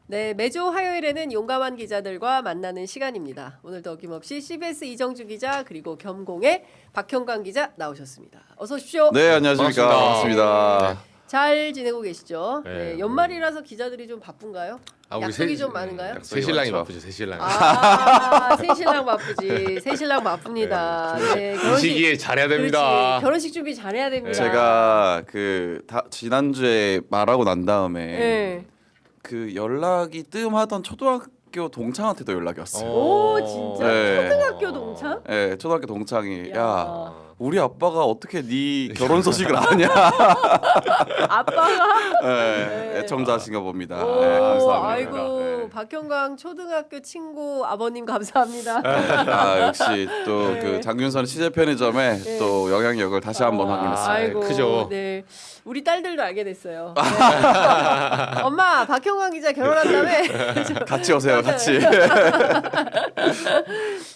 네, 매주 화요일에는 용감한 기자들과 만나는 시간입니다. 오늘도 어김없이 CBS 이정주 기자 그리고 겸공의 박형광 기자 나오셨습니다. 어서 오십시오. 네, 안녕하십니까. 반갑습니다. 잘 지내고 계시죠? 네. 네, 연말이라서 기자들이 좀 바쁜가요? 약속이 좀 많은가요? 새신랑이 바쁘죠, 새신랑. 새신랑 바쁘지. 새신랑 바쁩니다. 네, 이 시기에 잘해야 됩니다. 그렇지. 결혼식 준비 잘해야 됩니다. 제가 지난주에 말하고 난 다음에 네. 그 연락이 뜸하던 초등학교 동창한테도 연락이 왔어요. 오, 진짜? 네. 초등학교 동창? 네, 초등학교 동창이 야. 야, 우리 아빠가 어떻게 네 결혼 소식을 아냐? 아빠가? 네, 애청자신가 봅니다. 오, 네, 감사합니다. 아이고, 네. 박형광 초등학교 친구 아버님 감사합니다. 아, 역시 또 네. 그 장균선 시제 편의점에 네. 또 영향력을 다시 한번 확인했습니다. 아이고, 크죠. 네. 우리 딸들도 알게 됐어요. 네. 엄마, 박형광 기자 결혼한다며? 같이 오세요, 같이.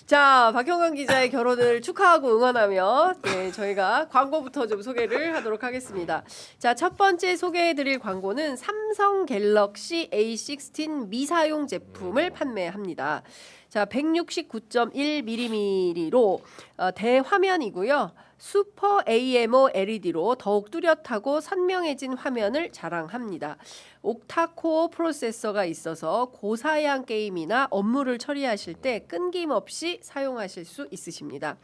자, 박형광 기자의 결혼을 축하하고 응원하며 네, 저희가 광고부터 좀 소개를 하도록 하겠습니다. 자, 첫 번째 소개해드릴 광고는 삼성 갤럭시 A16 미사용 제품을 판매합니다. 자, 169.1mm로 대화면이고요. 슈퍼 AMO LED로 더욱 뚜렷하고 선명해진 화면을 자랑합니다. 옥타코어 프로세서가 있어서 고사양 게임이나 업무를 처리하실 때 끊김없이 사용하실 수 있으십니다.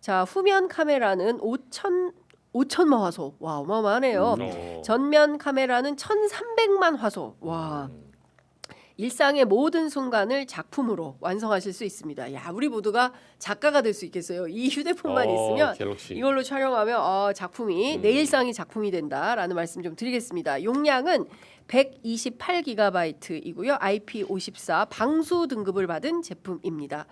자, 후면 카메라는 5천만 화소. 와, 어마어마하네요. 전면 카메라는 1,300만 화소. 와. 일상의 모든 순간을 작품으로 완성하실 수 있습니다. 야, 우리 모두가 작가가 될 수 있겠어요. 이 휴대폰만 있으면 갤럭시. 이걸로 촬영하면 작품이 내 일상이 작품이 된다라는 말씀 좀 드리겠습니다. 용량은 128GB이고요. IP54 방수 등급을 받은 제품입니다.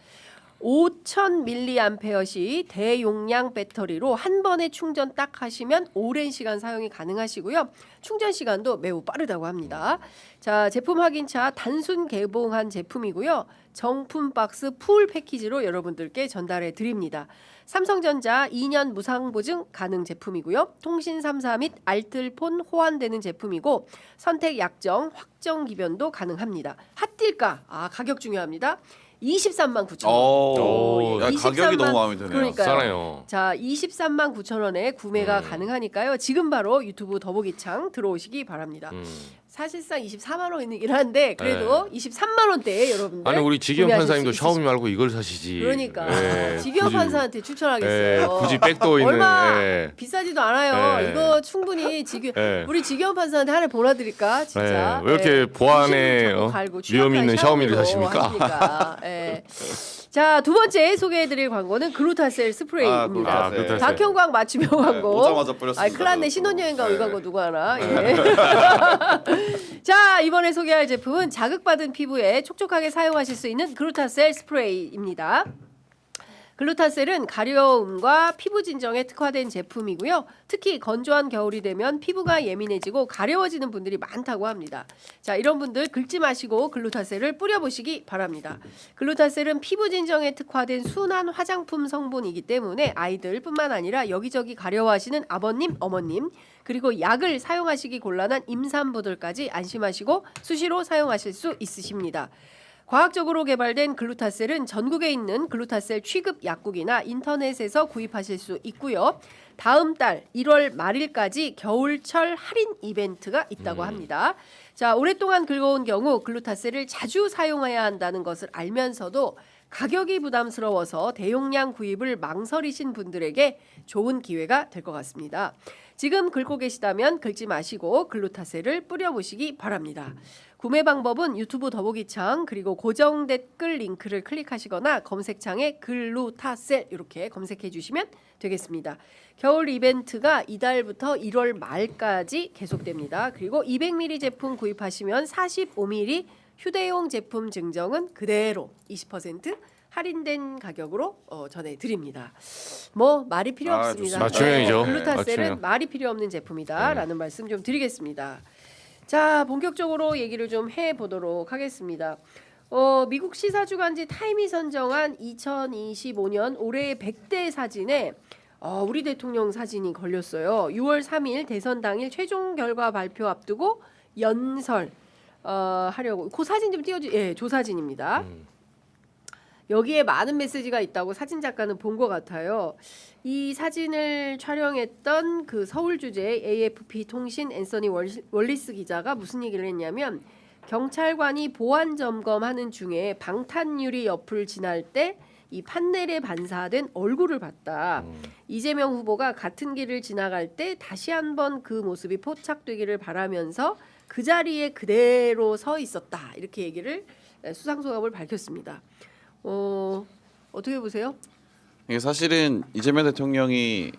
5000mAh시 대용량 배터리로 한 번에 충전 딱 하시면 오랜 시간 사용이 가능하시고요. 충전 시간도 매우 빠르다고 합니다. 자, 제품 확인차 단순 개봉한 제품이고요. 정품 박스 풀 패키지로 여러분들께 전달해 드립니다. 삼성전자 2년 무상 보증 가능 제품이고요. 통신 3사 및 알뜰폰 호환되는 제품이고 선택 약정, 확정 기변도 가능합니다. 핫딜가, 가격 중요합니다. 23만 9천 원. 오, 야, 가격이 너무 마음에 드네요. 그러니까요. 싸네요. 자, 23만 9천 원에 구매가 가능하니까요. 지금 바로 유튜브 더보기창 들어오시기 바랍니다. 사실상 24만 원이긴 한데 그래도 23만 원대에 여러분들. 아니 우리 지기현 구매하실 판사님도 수 샤오미 말고 이걸 사시지. 그러니까 예, 지기현 굳이, 판사한테 추천하겠어요. 굳이 백도 있는. 얼마 예. 비싸지도 않아요. 예. 이거 충분히 우리 지기현 판사한테 하나 보내드릴까 진짜. 왜 이렇게 보안에 자꾸 갈고 위험 있는 샤오미를 샤오미로 사십니까? 하시니까. 예. 자, 두 번째 소개해드릴 광고는 글루타셀 스프레이입니다. 글루타셀. 박형광 맞춤형 광고. 오자마자 뿌렸습니다. 큰일 났네. 신혼여행 가고 네. 이 광고 누구 하나. 예. 자, 이번에 소개할 제품은 자극받은 피부에 촉촉하게 사용하실 수 있는 글루타셀 스프레이입니다. 글루타셀은 가려움과 피부 진정에 특화된 제품이고요. 특히 건조한 겨울이 되면 피부가 예민해지고 가려워지는 분들이 많다고 합니다. 자, 이런 분들 긁지 마시고 글루타셀을 뿌려보시기 바랍니다. 글루타셀은 피부 진정에 특화된 순한 화장품 성분이기 때문에 아이들뿐만 아니라 여기저기 가려워하시는 아버님, 어머님 그리고 약을 사용하시기 곤란한 임산부들까지 안심하시고 수시로 사용하실 수 있으십니다. 과학적으로 개발된 글루타셀은 전국에 있는 글루타셀 취급 약국이나 인터넷에서 구입하실 수 있고요. 다음 달 1월 말일까지 겨울철 할인 이벤트가 있다고 합니다. 자, 오랫동안 긁어온 경우 글루타셀을 자주 사용해야 한다는 것을 알면서도 가격이 부담스러워서 대용량 구입을 망설이신 분들에게 좋은 기회가 될 것 같습니다. 지금 긁고 계시다면 긁지 마시고 글루타셀을 뿌려보시기 바랍니다. 구매 방법은 유튜브 더보기창 그리고 고정 댓글 링크를 클릭하시거나 검색창에 글루타셀 이렇게 검색해 주시면 되겠습니다. 겨울 이벤트가 이달부터 1월 말까지 계속됩니다. 그리고 200ml 제품 구입하시면 45ml 휴대용 제품 증정은 그대로 20% 할인된 가격으로 전해드립니다. 뭐 말이 필요 없습니다. 맞춤형이죠. 글루타셀은 맞춤형. 말이 필요 없는 제품이다라는 말씀 좀 드리겠습니다. 자, 본격적으로 얘기를 좀 해보도록 하겠습니다. 미국 시사주간지 타임이 선정한 2025년 올해의 100대 사진에 우리 대통령 사진이 걸렸어요. 6월 3일 대선 당일 최종 결과 발표 앞두고 연설 하려고 그 사진 좀 띄워주. 예, 조사진입니다. 여기에 많은 메시지가 있다고 사진 작가는 본 것 같아요. 이 사진을 촬영했던 그 서울 주재 AFP 통신 앤서니 월리스 기자가 무슨 얘기를 했냐면 경찰관이 보안 점검하는 중에 방탄유리 옆을 지날 때 이 판넬에 반사된 얼굴을 봤다. 이재명 후보가 같은 길을 지나갈 때 다시 한번 그 모습이 포착되기를 바라면서 그 자리에 그대로 서 있었다. 이렇게 얘기를 수상소감을 밝혔습니다. 어떻게 보세요? 이게 사실은 이재명 대통령이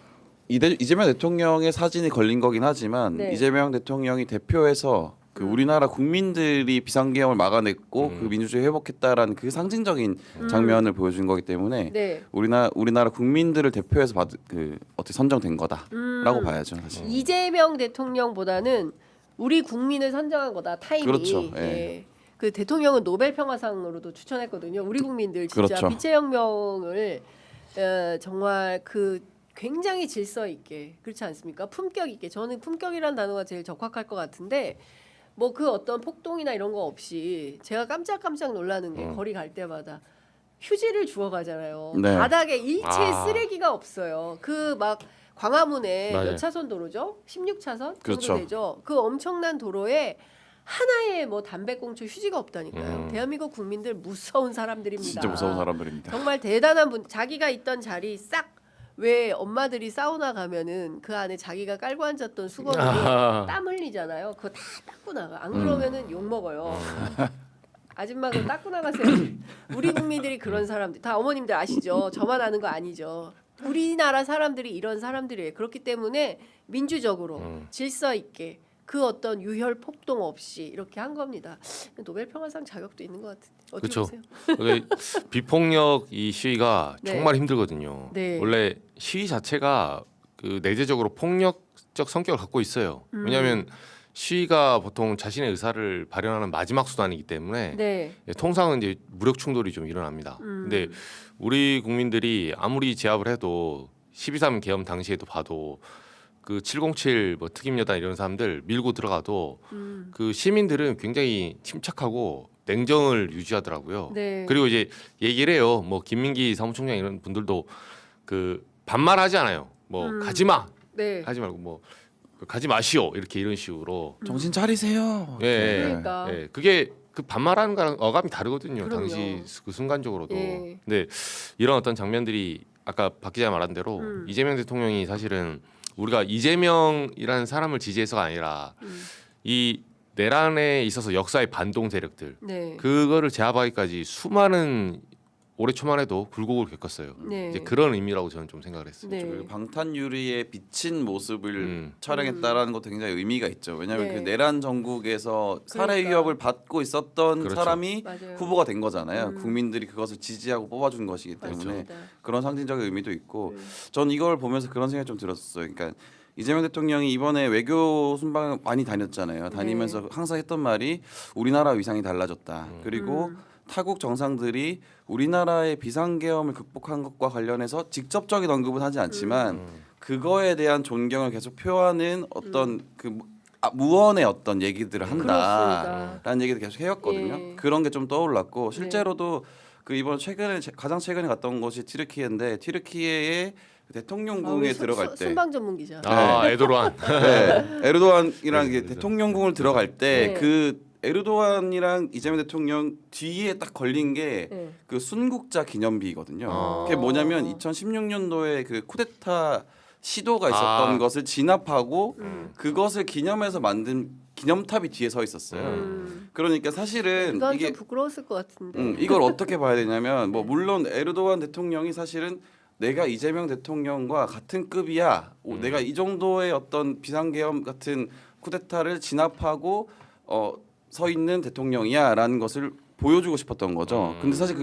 이재명 대통령의 사진이 걸린 거긴 하지만 네. 이재명 대통령이 대표해서 그 우리나라 국민들이 비상계엄을 막아냈고 그 민주주의 회복했다라는 그 상징적인 장면을 보여준 거기 때문에 네. 우리나라 국민들을 대표해서 어떻게 선정된 거다라고 봐야죠. 사실. 이재명 대통령보다는 우리 국민을 선정한 거다. 타임이. 그렇죠. 예. 예. 그 대통령은 노벨 평화상으로도 추천했거든요. 우리 국민들 진짜 그렇죠. 빛의 혁명을 정말 그 굉장히 질서 있게 그렇지 않습니까? 품격 있게 저는 품격이라는 단어가 제일 적합할 것 같은데 뭐 그 어떤 폭동이나 이런 거 없이 제가 깜짝깜짝 놀라는 게 거리 갈 때마다 휴지를 주워 가잖아요. 네. 바닥에 일체 아. 쓰레기가 없어요. 그 막 광화문에 맞아요. 몇 차선 도로죠? 16차선 그렇죠. 정도 되죠. 그 엄청난 도로에 하나의 뭐 담배꽁초 휴지가 없다니까요. 대한민국 국민들 무서운 사람들입니다. 진짜 무서운 사람들입니다. 정말 대단한 분. 자기가 있던 자리 싹 왜 엄마들이 사우나 가면은 그 안에 자기가 깔고 앉았던 수건으로 땀 흘리잖아요. 그거 다 닦고 나가. 안 그러면은 욕 먹어요. 아줌마 그거 닦고 나가세요. 우리 국민들이 그런 사람들 다 어머님들 아시죠? 저만 아는 거 아니죠. 우리나라 사람들이 이런 사람들이에요. 그렇기 때문에 민주적으로 질서 있게 그 어떤 유혈 폭동 없이 이렇게 한 겁니다. 노벨 평화상 자격도 있는 것 같은데 어떻게 그쵸. 보세요? 비폭력 이 시위가 네. 정말 힘들거든요. 네. 원래 시위 자체가 그 내재적으로 폭력적 성격을 갖고 있어요. 왜냐하면 시위가 보통 자신의 의사를 발현하는 마지막 수단이기 때문에 네. 통상은 이제 무력 충돌이 좀 일어납니다. 근데 우리 국민들이 아무리 제압을 해도 12.3 계엄 당시에도 봐도 그 707 뭐 특임여단 이런 사람들 밀고 들어가도 그 시민들은 굉장히 침착하고 냉정을 유지하더라고요. 네. 그리고 이제 얘기를 해요. 뭐 김민기 사무총장 이런 분들도 그 반말하지 않아요. 뭐 가지 마, 네. 하지 말고 뭐 가지 마시오 이렇게 이런 식으로. 정신 차리세요. 예, 그러니까. 예. 그게 그 반말하는 거랑 어감이 다르거든요. 그럼요. 당시 그 순간적으로도. 예. 근데 이런 어떤 장면들이 아까 박 기자 말한 대로 이재명 대통령이 사실은 우리가 이재명이라는 사람을 지지해서가 아니라 이 내란에 있어서 역사의 반동 세력들 네. 그거를 제압하기까지 수많은 올해 초만 해도 굴곡을 겪었어요. 네. 이제 그런 의미라고 저는 좀 생각을 했어요. 네. 그 방탄유리에 비친 모습을 촬영했다라는 촬영했다라는 것도 굉장히 의미가 있죠. 왜냐하면 네. 그 내란 전국에서 살해 그러니까. 위협을 받고 있었던 그렇죠. 사람이 맞아요. 후보가 된 거잖아요. 국민들이 그것을 지지하고 뽑아준 것이기 때문에 맞습니다. 그런 상징적인 의미도 있고 전 이걸 보면서 그런 생각이 좀 들었어요. 그러니까 이재명 대통령이 이번에 외교 순방을 많이 다녔잖아요. 다니면서 항상 했던 말이 우리나라 위상이 달라졌다. 그리고 타국 정상들이 우리나라의 비상계엄을 극복한 것과 관련해서 직접적인 언급은 하지 않지만 그거에 대한 존경을 계속 표하는 어떤 그 무언의 어떤 얘기들을 한다라는 그렇습니다. 얘기를 계속 해왔거든요. 예. 그런 게 좀 떠올랐고 실제로도 그 이번 가장 최근에 갔던 곳이 튀르키예인데 튀르키예의 대통령궁에 들어갈 때 순방 전문 기자. 에도르안. 네, 에르도안이랑 네, 이게 그래서. 대통령궁을 들어갈 때 네. 그 에르도안이랑 이재명 대통령 뒤에 딱 걸린 게 네. 그 순국자 기념비거든요. 아. 그게 뭐냐면 2016년도에 그 쿠데타 시도가 있었던 아. 것을 진압하고 그것을 기념해서 만든 기념탑이 뒤에 서 있었어요. 그러니까 사실은 이건 이게 좀 부끄러웠을 것 같은데. 이걸 어떻게 봐야 되냐면 뭐 물론 에르도안 대통령이 사실은 내가 이재명 대통령과 같은 급이야. 내가 이 정도의 어떤 비상계엄 같은 쿠데타를 진압하고 서 있는 대통령이야라는 것을 보여주고 싶었던 거죠. 근데 사실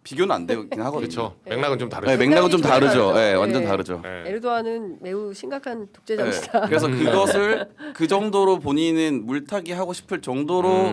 비교는 안 되긴 하거든요. 그렇죠. 맥락은 좀 다르죠. 네, 맥락은 좀 다르죠. 다르죠. 네, 완전 네. 다르죠. 네. 에르도안은 매우 심각한 네, 독재자입니다. 그래서 그것을 그 정도로 본인은 물타기 하고 싶을 정도로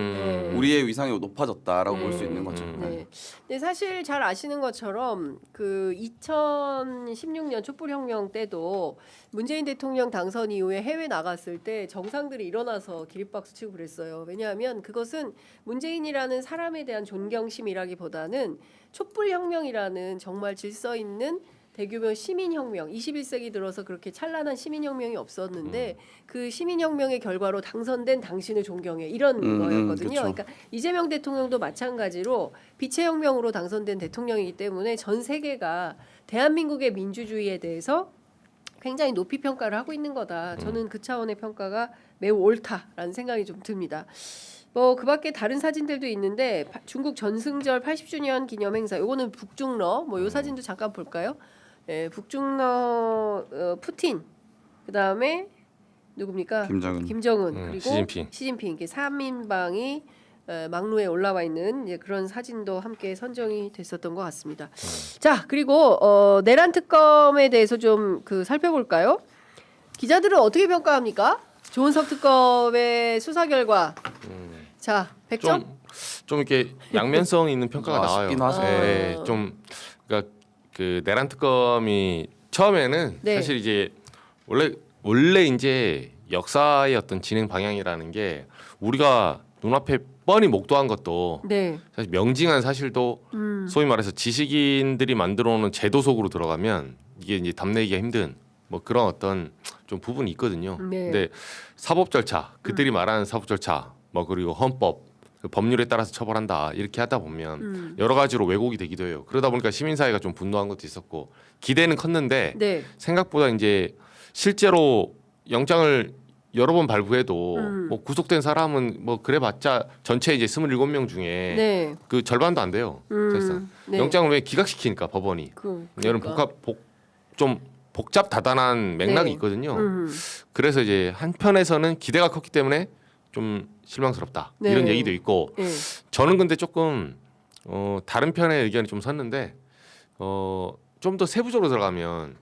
우리의 위상이 높아졌다라고 볼 수 있는 거죠. 네. 근데 사실 잘 아시는 것처럼 그 2016년 촛불혁명 때도 문재인 대통령 당선 이후에 해외 나갔을 때 정상들이 일어나서 기립박수 치고 그랬어요. 왜냐하면 그것은 문재인이라는 사람에 대한 존경심이라기보다는 촛불혁명이라는 정말 질서 있는 대규모 시민혁명, 21세기 들어서 그렇게 찬란한 시민혁명이 없었는데 그 시민혁명의 결과로 당선된 당신을 존경해 이런 거였거든요. 그쵸. 그러니까 이재명 대통령도 마찬가지로 빛의 혁명으로 당선된 대통령이기 때문에 전 세계가 대한민국의 민주주의에 대해서 굉장히 높이 평가를 하고 있는 거다. 저는 그 차원의 평가가 매우 옳다라는 생각이 좀 듭니다. 뭐 그밖에 다른 사진들도 있는데 중국 전승절 80주년 기념 행사. 요거는 북중러. 뭐 요 사진도 잠깐 볼까요? 예, 북중러 푸틴. 그다음에 누굽니까? 김정은 그리고 시진핑 이렇게 3인방이 막루에 올라와 있는 이제 그런 사진도 함께 선정이 됐었던 것 같습니다. 자, 그리고 내란 특검에 대해서 좀 그 살펴볼까요? 기자들은 어떻게 평가합니까? 조은석 특검의 수사 결과. 자, 100점? 좀 이렇게 양면성 있는 평가가 나와요. 아쉽긴 하죠. 네, 좀 그러니까 그 내란 특검이 처음에는 네. 사실 이제 원래 이제 역사의 어떤 진행 방향이라는 게 우리가 눈앞에 뻔히 목도한 것도 네. 사실 명징한 사실도 소위 말해서 지식인들이 만들어놓은 제도 속으로 들어가면 이게 이제 답내기가 힘든 뭐 그런 어떤 좀 부분이 있거든요. 네. 근데 사법 절차, 그들이 말하는 사법 절차, 뭐 그리고 헌법, 그 법률에 따라서 처벌한다 이렇게 하다 보면 여러 가지로 왜곡이 되기도 해요. 그러다 보니까 시민사회가 좀 분노한 것도 있었고 기대는 컸는데 네. 생각보다 이제 실제로 영장을 여러 번 발부해도 뭐 구속된 사람은 뭐 그래봤자 전체 이제 27명 중에 네. 그 절반도 안 돼요. 사실상 네. 영장을 왜 기각시키니까 법원이 이런 좀 복잡다단한 맥락이 네. 있거든요. 그래서 이제 한편에서는 기대가 컸기 때문에 좀 실망스럽다 네. 이런 얘기도 있고 네. 저는 근데 조금 다른 편의 의견이 좀 섰는데 좀 더 세부적으로 들어가면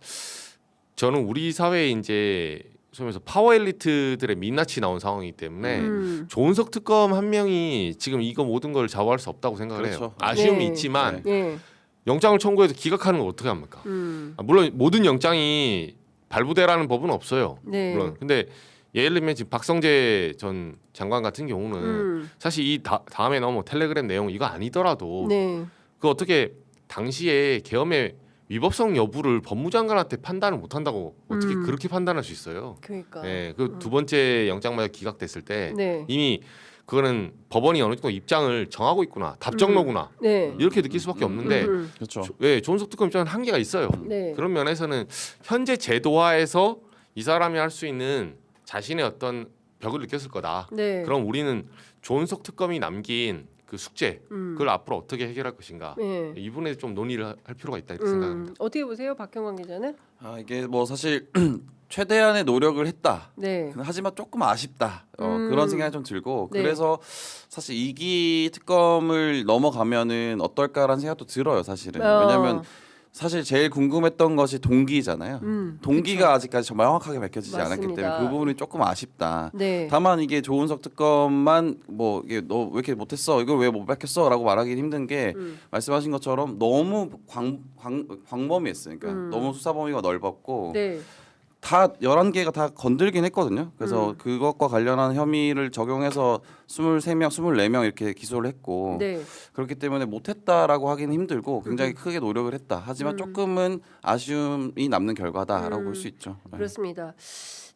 저는 우리 사회에 이제 소위 말해서 파워 엘리트들의 민낯이 나온 상황이기 때문에 조은석 특검 한 명이 지금 이거 모든 걸 좌우할 수 없다고 생각을 해요. 그렇죠. 아쉬움이 네. 있지만 네. 영장을 청구해서 기각하는 걸 어떻게 합니까? 물론 모든 영장이 발부되라는 법은 없어요. 네. 물론 근데 예를 들면 지금 박성재 전 장관 같은 경우는 사실 이 다음에 나온 뭐 텔레그램 내용 이거 아니더라도 네. 그 어떻게 당시에 계엄의 위법성 여부를 법무장관한테 판단을 못한다고 어떻게 그렇게 판단할 수 있어요? 그러니까. 네, 그 두 번째 영장마저 기각됐을 때 네. 이미 그거는 법원이 어느 정도 입장을 정하고 있구나, 답정너구나 네. 이렇게 느낄 수밖에 없는데 그렇죠. 조은석 특검 입장은 한계가 있어요. 네. 그런 면에서는 현재 제도화에서 이 사람이 할 수 있는 자신의 어떤 벽을 느꼈을 거다. 네. 그럼 우리는 조은석 특검이 남긴 그 숙제 그걸 앞으로 어떻게 해결할 것인가 네. 이 부분에 좀 논의를 할 필요가 있다 이렇게 생각합니다. 어떻게 보세요, 박형광 기자는? 이게 뭐 사실 최대한의 노력을 했다. 네. 하지만 조금 아쉽다. 그런 생각이 좀 들고 네. 그래서 사실 2기 특검을 넘어가면은 어떨까라는 생각도 들어요. 사실은 왜냐하면 사실 제일 궁금했던 것이 동기잖아요. 동기가 아직까지 정말 명확하게 밝혀지지 않았기 맞습니다. 때문에 그 부분이 조금 아쉽다. 네. 다만 이게 조은석 특검만 뭐 이게 너 왜 이렇게 못했어? 이걸 왜 못 밝혔어?라고 말하기는 힘든 게 말씀하신 것처럼 너무 광범위했어요. 그러니까 너무 수사 범위가 넓었고 네. 다 11개가 다 건들긴 했거든요. 그래서 그것과 관련한 혐의를 적용해서 23명, 24명 이렇게 기소를 했고 네. 그렇기 때문에 못했다라고 하기는 힘들고 굉장히 크게 노력을 했다. 하지만 조금은 아쉬움이 남는 결과다라고 볼 수 있죠. 네. 그렇습니다.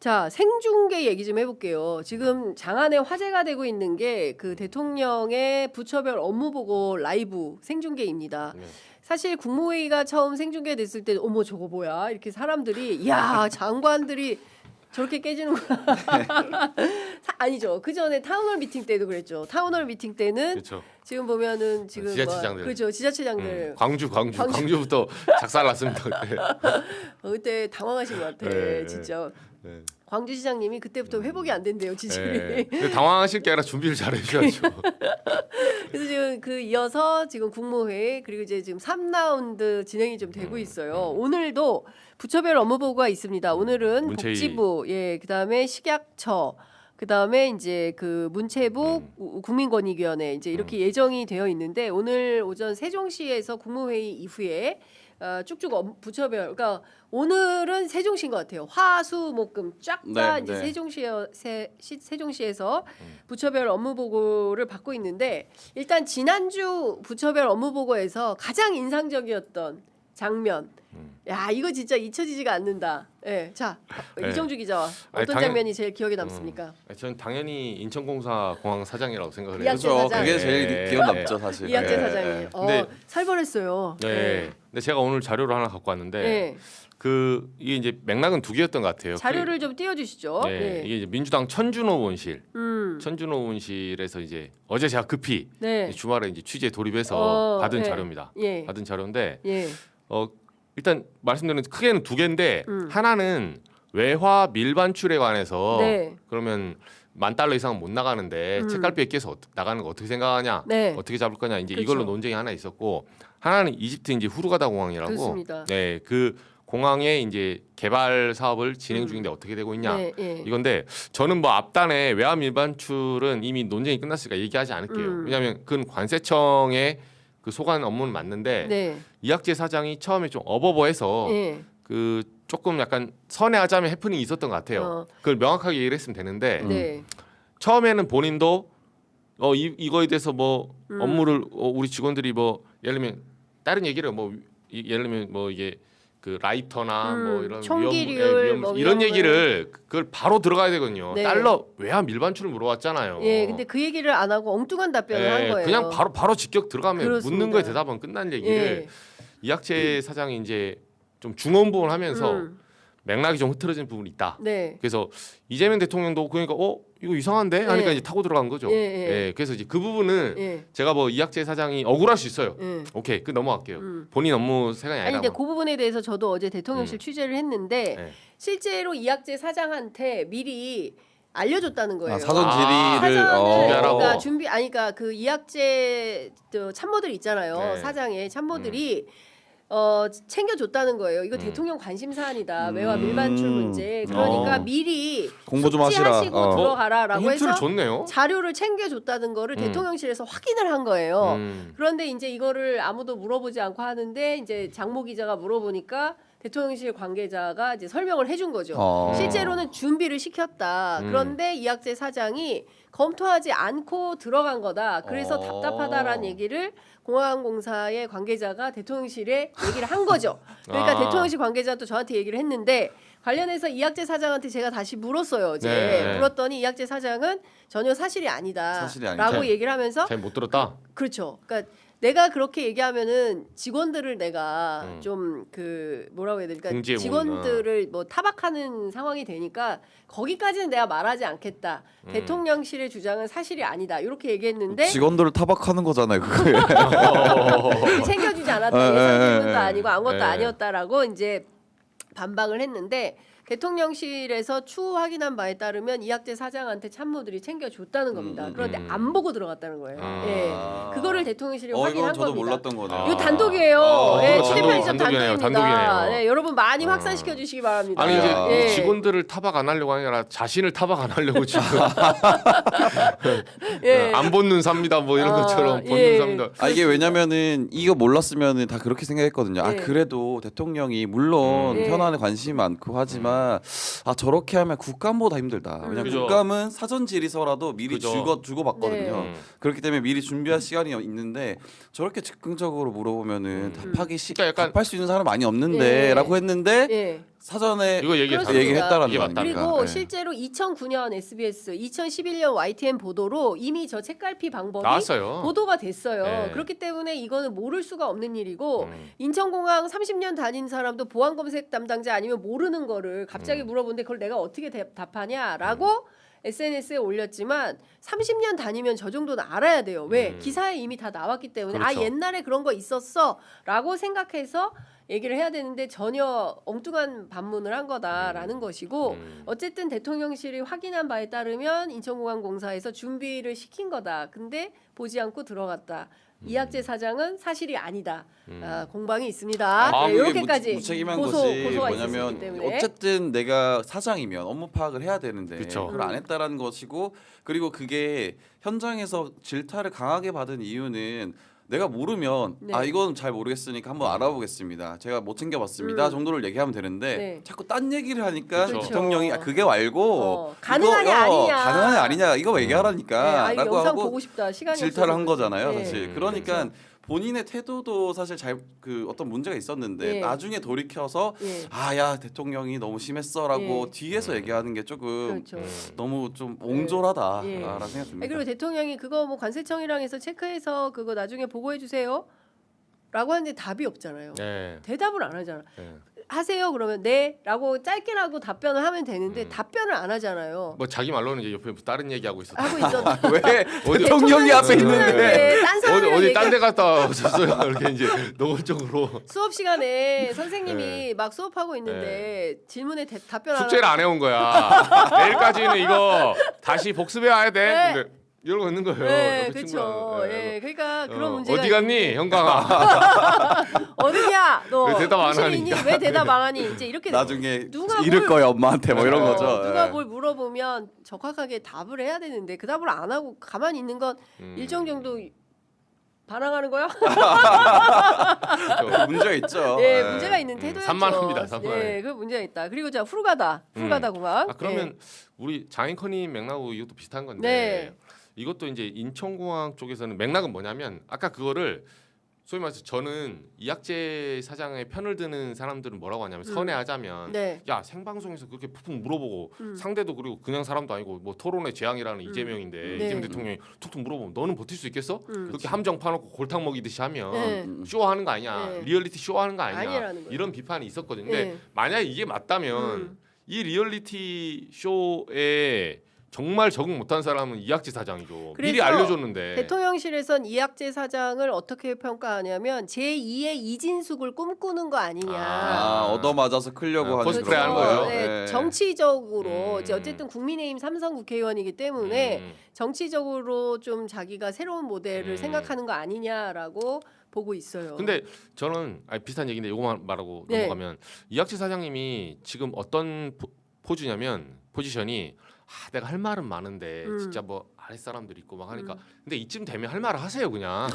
자, 생중계 얘기 좀 해볼게요. 지금 장안에 화제가 되고 있는 게 그 대통령의 부처별 업무보고 라이브 생중계입니다. 네. 사실 국무회의가 처음 생중계됐을 때 어머 저거 뭐야 이렇게 사람들이 야 장관들이 저렇게 깨지는구나. 아니죠. 그 전에 타운홀 미팅 때도 그랬죠. 타운홀 미팅 때는 그렇죠. 지금 보면은 지금 지자체장들. 그렇죠. 지자체장들 광주부터 작살났습니다 그때. 그때 당황하신 것 같아. 네, 진짜. 네. 광주시장님이 그때부터 회복이 안 된대요 지지율이. 네. 근데 당황하실 게 아니라 준비를 잘 해주셔야죠. 그래서 지금 그 이어서 지금 국무회의 그리고 이제 지금 3라운드 진행이 좀 되고 있어요. 오늘도 부처별 업무보고가 있습니다. 오늘은 문체위. 복지부, 예, 그다음에 식약처, 그다음에 이제 그 문체부 국민권익위원회 이제 이렇게 예정이 되어 있는데 오늘 오전 세종시에서 국무회의 이후에 쭉쭉 부처별. 그러니까 오늘은 세종시인 것 같아요. 화수목금 쫙 다 네, 이제 네. 세종시에서 부처별 업무 보고를 받고 있는데 일단 지난주 부처별 업무 보고에서 가장 인상적이었던 장면. 야 이거 진짜 잊혀지지가 않는다. 예, 자 네. 이정주 기자와 아니, 어떤 장면이 제일 기억에 남습니까? 저는 당연히 인천공사 공항 사장이라고 생각을 해요. 이학재 그렇죠. 사장. 그게 제일 네. 기억 남죠 사실. 이학재 네. 사장이. 근데- 살벌했어요. 네. 근데 제가 오늘 자료를 하나 갖고 왔는데 네. 이게 이제 맥락은 두 개였던 것 같아요. 자료를 좀 띄워주시죠. 네. 네. 이게 이제 민주당 천준호 의원실, 음. 천준호 의원실에서 이제 어제 제가 급히 네. 주말에 이제 취재 돌입해서 받은 네. 자료입니다. 예. 받은 자료인데 예. 일단 말씀드린 크게는 두 개인데 하나는 외화 밀반출에 관해서 네. 그러면 $10,000 이상은 못 나가는데 책갈피에 끼어서 나가는 거 어떻게 생각하냐, 네. 어떻게 잡을 거냐 이제 그렇죠. 이걸로 논쟁이 하나 있었고 하나는 이집트 이제 후르가다 공항이라고 그렇습니다. 네, 그 공항의 이제 개발 사업을 진행 중인데 어떻게 되고 있냐 네, 예. 이건데 저는 뭐 앞단에 외화 밀반출은 이미 논쟁이 끝났으니까 얘기하지 않을게요. 왜냐하면 그건 관세청의 그 소관 업무는 맞는데 네. 이학재 사장이 처음에 좀 어버버해서 예. 그 조금 약간 선회하자면 해프닝이 있었던 것 같아요. 그걸 명확하게 얘기를 했으면 되는데 네. 처음에는 본인도 이거에 대해서 뭐 업무를 우리 직원들이 뭐 예를 들면 다른 얘기를 뭐 예를 들면 뭐 이게 그 라이터나 뭐 이런 총기류 뭐 이런 위험을. 얘기를 그걸 바로 들어가야 되거든요. 네. 달러 외화 밀반출을 물어봤잖아요. 예. 근데 그 얘기를 안 하고 엉뚱한 답변을 한 거예요. 그냥 바로 직격 들어가면 그렇습니다. 묻는 거에 대답은 끝난 얘기를 예. 이학재 사장이 이제 좀 중언부언 하면서 맥락이 좀 흐트러진 부분이 있다. 네. 그래서 이재명 대통령도 그러니까 이거 이상한데 하니까 예. 이제 타고 들어간 거죠. 예, 예. 그래서 이제 그 부분은 예. 제가 뭐 이학재 사장이 억울할 수 있어요. 예. 오케이, 그 넘어갈게요. 본인 업무 세간이 아니 아니라. 근데 그 부분에 대해서 저도 어제 대통령실 취재를 했는데 네. 실제로 이학재 사장한테 미리 알려줬다는 거예요. 사전 아, 질의를 사전을 준비하라고. 그러니까 그러니까 그 이학재 참모들 있잖아요. 네. 사장의 참모들이 챙겨줬다는 거예요. 이거 대통령 관심 사안이다. 외화 밀반출 문제. 그러니까 미리 공부 좀 하시라. 숙지하시고 들어가라라고 힌트를 해서 줬네요. 자료를 챙겨줬다는 거를 대통령실에서 확인을 한 거예요. 그런데 이제 이거를 아무도 물어보지 않고 하는데 이제 장모 기자가 물어보니까 대통령실 관계자가 이제 설명을 해준 거죠. 실제로는 준비를 시켰다. 그런데 이학재 사장이 검토하지 않고 들어간 거다. 그래서 답답하다라는 얘기를 공항공사의 관계자가 대통령실에 얘기를 한 거죠. 그러니까 아. 대통령실 관계자도 저한테 얘기를 했는데 관련해서 이학재 사장한테 제가 다시 물었어요. 어제 네. 물었더니 이학재 사장은 전혀 사실이 아니다. 사실이 아니다. 라고 얘기를 하면서 잘 못 들었다. 그렇죠. 그러니까 내가 그렇게 얘기하면은 직원들을 내가 좀 그 뭐라고 해야 될까? 공지에 직원들을 뭐 타박하는 상황이 되니까 거기까지는 내가 말하지 않겠다. 대통령실의 주장은 사실이 아니다. 이렇게 얘기했는데 직원들을 타박하는 거잖아요. 그게. 챙겨주지 않았다. 예, 예산 예, 지원도 예. 아니고 아무것도 예. 아니었다라고 이제 반박을 했는데 대통령실에서 추후 확인한 바에 따르면 이학재 사장한테 참모들이 챙겨줬다는 겁니다. 그런데 안 보고 들어갔다는 거예요. 예. 그거를 대통령실이 이건 확인한 저도 겁니다. 몰랐던 거네요. 이거 단독이에요. 예, 이거 취재 편의점 단독이네요. 단독입니다. 단독이네요. 네, 여러분 많이 확산시켜 주시기 바랍니다. 아니 이제 예. 직원들을 타박 안 하려고 아니라 자신을 타박 안 하려고 지금 예. 안 본는 삽니다 뭐 이런 아, 것처럼 본는 예. 삽니다. 이게 왜냐면은 이거 몰랐으면은 다 그렇게 생각했거든요. 예. 그래도 대통령이 물론 예. 현안에 관심이 많고 하지만 저렇게 하면 국감보다 힘들다. 왜냐면 그죠. 국감은 사전 질의서라도 미리 그죠. 주고받거든요. 네. 그렇기 때문에 미리 준비할 시간이 있는데 저렇게 즉흥적으로 물어보면은 그러니까 약간 답할 수 있는 사람 많이 예. 없는데라고 했는데 예. 사전에 이거 그렇습니다. 얘기했다라는 이게 맞다. 거니까. 그리고 예. 실제로 2009년 SBS, 2011년 YTN 보도로 이미 저 책갈피 방법이 나왔어요. 보도가 됐어요. 네. 그렇기 때문에 이거는 모를 수가 없는 일이고 인천공항 30년 다닌 사람도 보안검색 담당자 아니면 모르는 거를 갑자기 물어보는데 그걸 내가 어떻게 답하냐라고 SNS에 올렸지만 30년 다니면 저 정도는 알아야 돼요. 왜? 기사에 이미 다 나왔기 때문에 그렇죠. 옛날에 그런 거 있었어라고 생각해서 얘기를 해야 되는데 전혀 엉뚱한 반문을 한 거다라는 것이고 어쨌든 대통령실이 확인한 바에 따르면 인천공항공사에서 준비를 시킨 거다. 근데 보지 않고 들어갔다. 이학재 사장은 사실이 아니다. 공방이 있습니다. 네, 그게 이렇게까지 무책임한 고소가 것이 있었기 뭐냐면 때문에 어쨌든 내가 사장이면 업무 파악을 해야 되는데 그쵸. 그걸 안 했다라는 것이고 그리고 그게 현장에서 질타를 강하게 받은 이유는 내가 모르면 네. 아 이건 잘 모르겠으니까 한번 알아보겠습니다. 제가 못 챙겨봤습니다. 정도를 얘기하면 되는데 네. 자꾸 딴 얘기를 하니까 그쵸. 대통령이 아, 그게 말고 가능하냐 아니냐. 가능하냐 아니냐 이거 네, 얘기하라니까 아, 이거 라고 영상 하고 보고 싶다. 시간이 질타를 없어서 한 거잖아요, 그렇지. 사실. 그러니까 본인의 태도도 사실 잘 그 어떤 문제가 있었는데 예. 나중에 돌이켜서 예. 아야 대통령이 너무 심했어라고 예. 뒤에서 얘기하는 게 조금 그렇죠. 너무 좀 옹졸하다라는 예. 생각 아니, 듭니다. 그리고 대통령이 그거 뭐 관세청이랑 해서 체크해서 그거 나중에 보고해 주세요. 라고 하는데 답이 없잖아요. 네. 대답을 안 하잖아. 네. 하세요 그러면 네라고 짧게라고 답변을 하면 되는데 답변을 안 하잖아요. 뭐 자기 말로는 이제 옆에 다른 얘기하고 있었다. 하고 있었. 왜 어디- 대통령이 앞에 있는데 네, 딴 사람이랑 어디 얘기. 딴 데 갔다 오셨어요? 이렇게 이제 노골적으로 수업 시간에 선생님이 네. 막 수업하고 있는데 질문에 답변 안 숙제를 안 해온 거야. 내일까지는 이거 다시 복습해 와야 돼. 네. 근데 이러고 있는 거예요. 네, 옆에 그렇죠. 친구랑. 예, 그러니까 그런 문제가 어디 갔니, 형광아? 어디냐? 너 왜 대답 안 정신이 하니까. 있니? 왜 대답 안 하니? 이제 이렇게 나중에 누가 잃을 뭘- 거야 엄마한테 뭐 이런 거죠. 누가 예. 뭘 물어보면 적확하게 답을 해야 되는데 그 답을 안 하고 가만히 있는 건 일정 정도 반항하는 거야? 그렇죠. 문제가 있죠. 예, 예. 문제가 있는 태도였죠. 산만합니다, 산만해. 예, 그 문제가 있다. 그리고 자 후르가다 공항. 아, 그러면 우리 장인커님 맥락하고 이것도 비슷한 건데 네. 이것도 이제 인천공항 쪽에서는 맥락은 뭐냐면 아까 그거를 소위 말해서 저는 이학재 사장의 편을 드는 사람들은 뭐라고 하냐면 선회하자면 네. 야 생방송에서 그렇게 푹푹 물어보고 상대도 그리고 그냥 사람도 아니고 뭐 토론의 재앙이라는 이재명인데 네. 이재명 대통령이 툭툭 물어보면 너는 버틸 수 있겠어? 그렇게 함정 파놓고 골탕 먹이듯이 하면 네. 쇼하는 거 아니냐 네. 리얼리티 쇼하는 거 아니라는 아니냐 거예요. 이런 비판이 있었거든요. 근데 네. 만약에 이게 맞다면 이 리얼리티 쇼에 정말 적응 못한 사람은 이학재 사장이죠. 미리 그래서 알려줬는데. 대통령실에선 이학재 사장을 어떻게 평가하냐면 제2의 이진숙을 꿈꾸는 거 아니냐. 아, 얻어맞아서 크려고 하는 코스프레 하는 그런 거예요? 네, 네. 정치적으로 이제 어쨌든 국민의힘 삼선 국회의원이기 때문에 음. 정치적으로 좀 자기가 새로운 모델을 생각하는 거 아니냐라고 보고 있어요. 근데 저는 비슷한 얘기인데 요거만 말하고 네. 넘어가면 이학재 사장님이 지금 어떤 포지션이 내가 할 말은 많은데 진짜 뭐 아랫사람들 있고 막 하니까 근데 이쯤 되면 할 말을 하세요 그냥.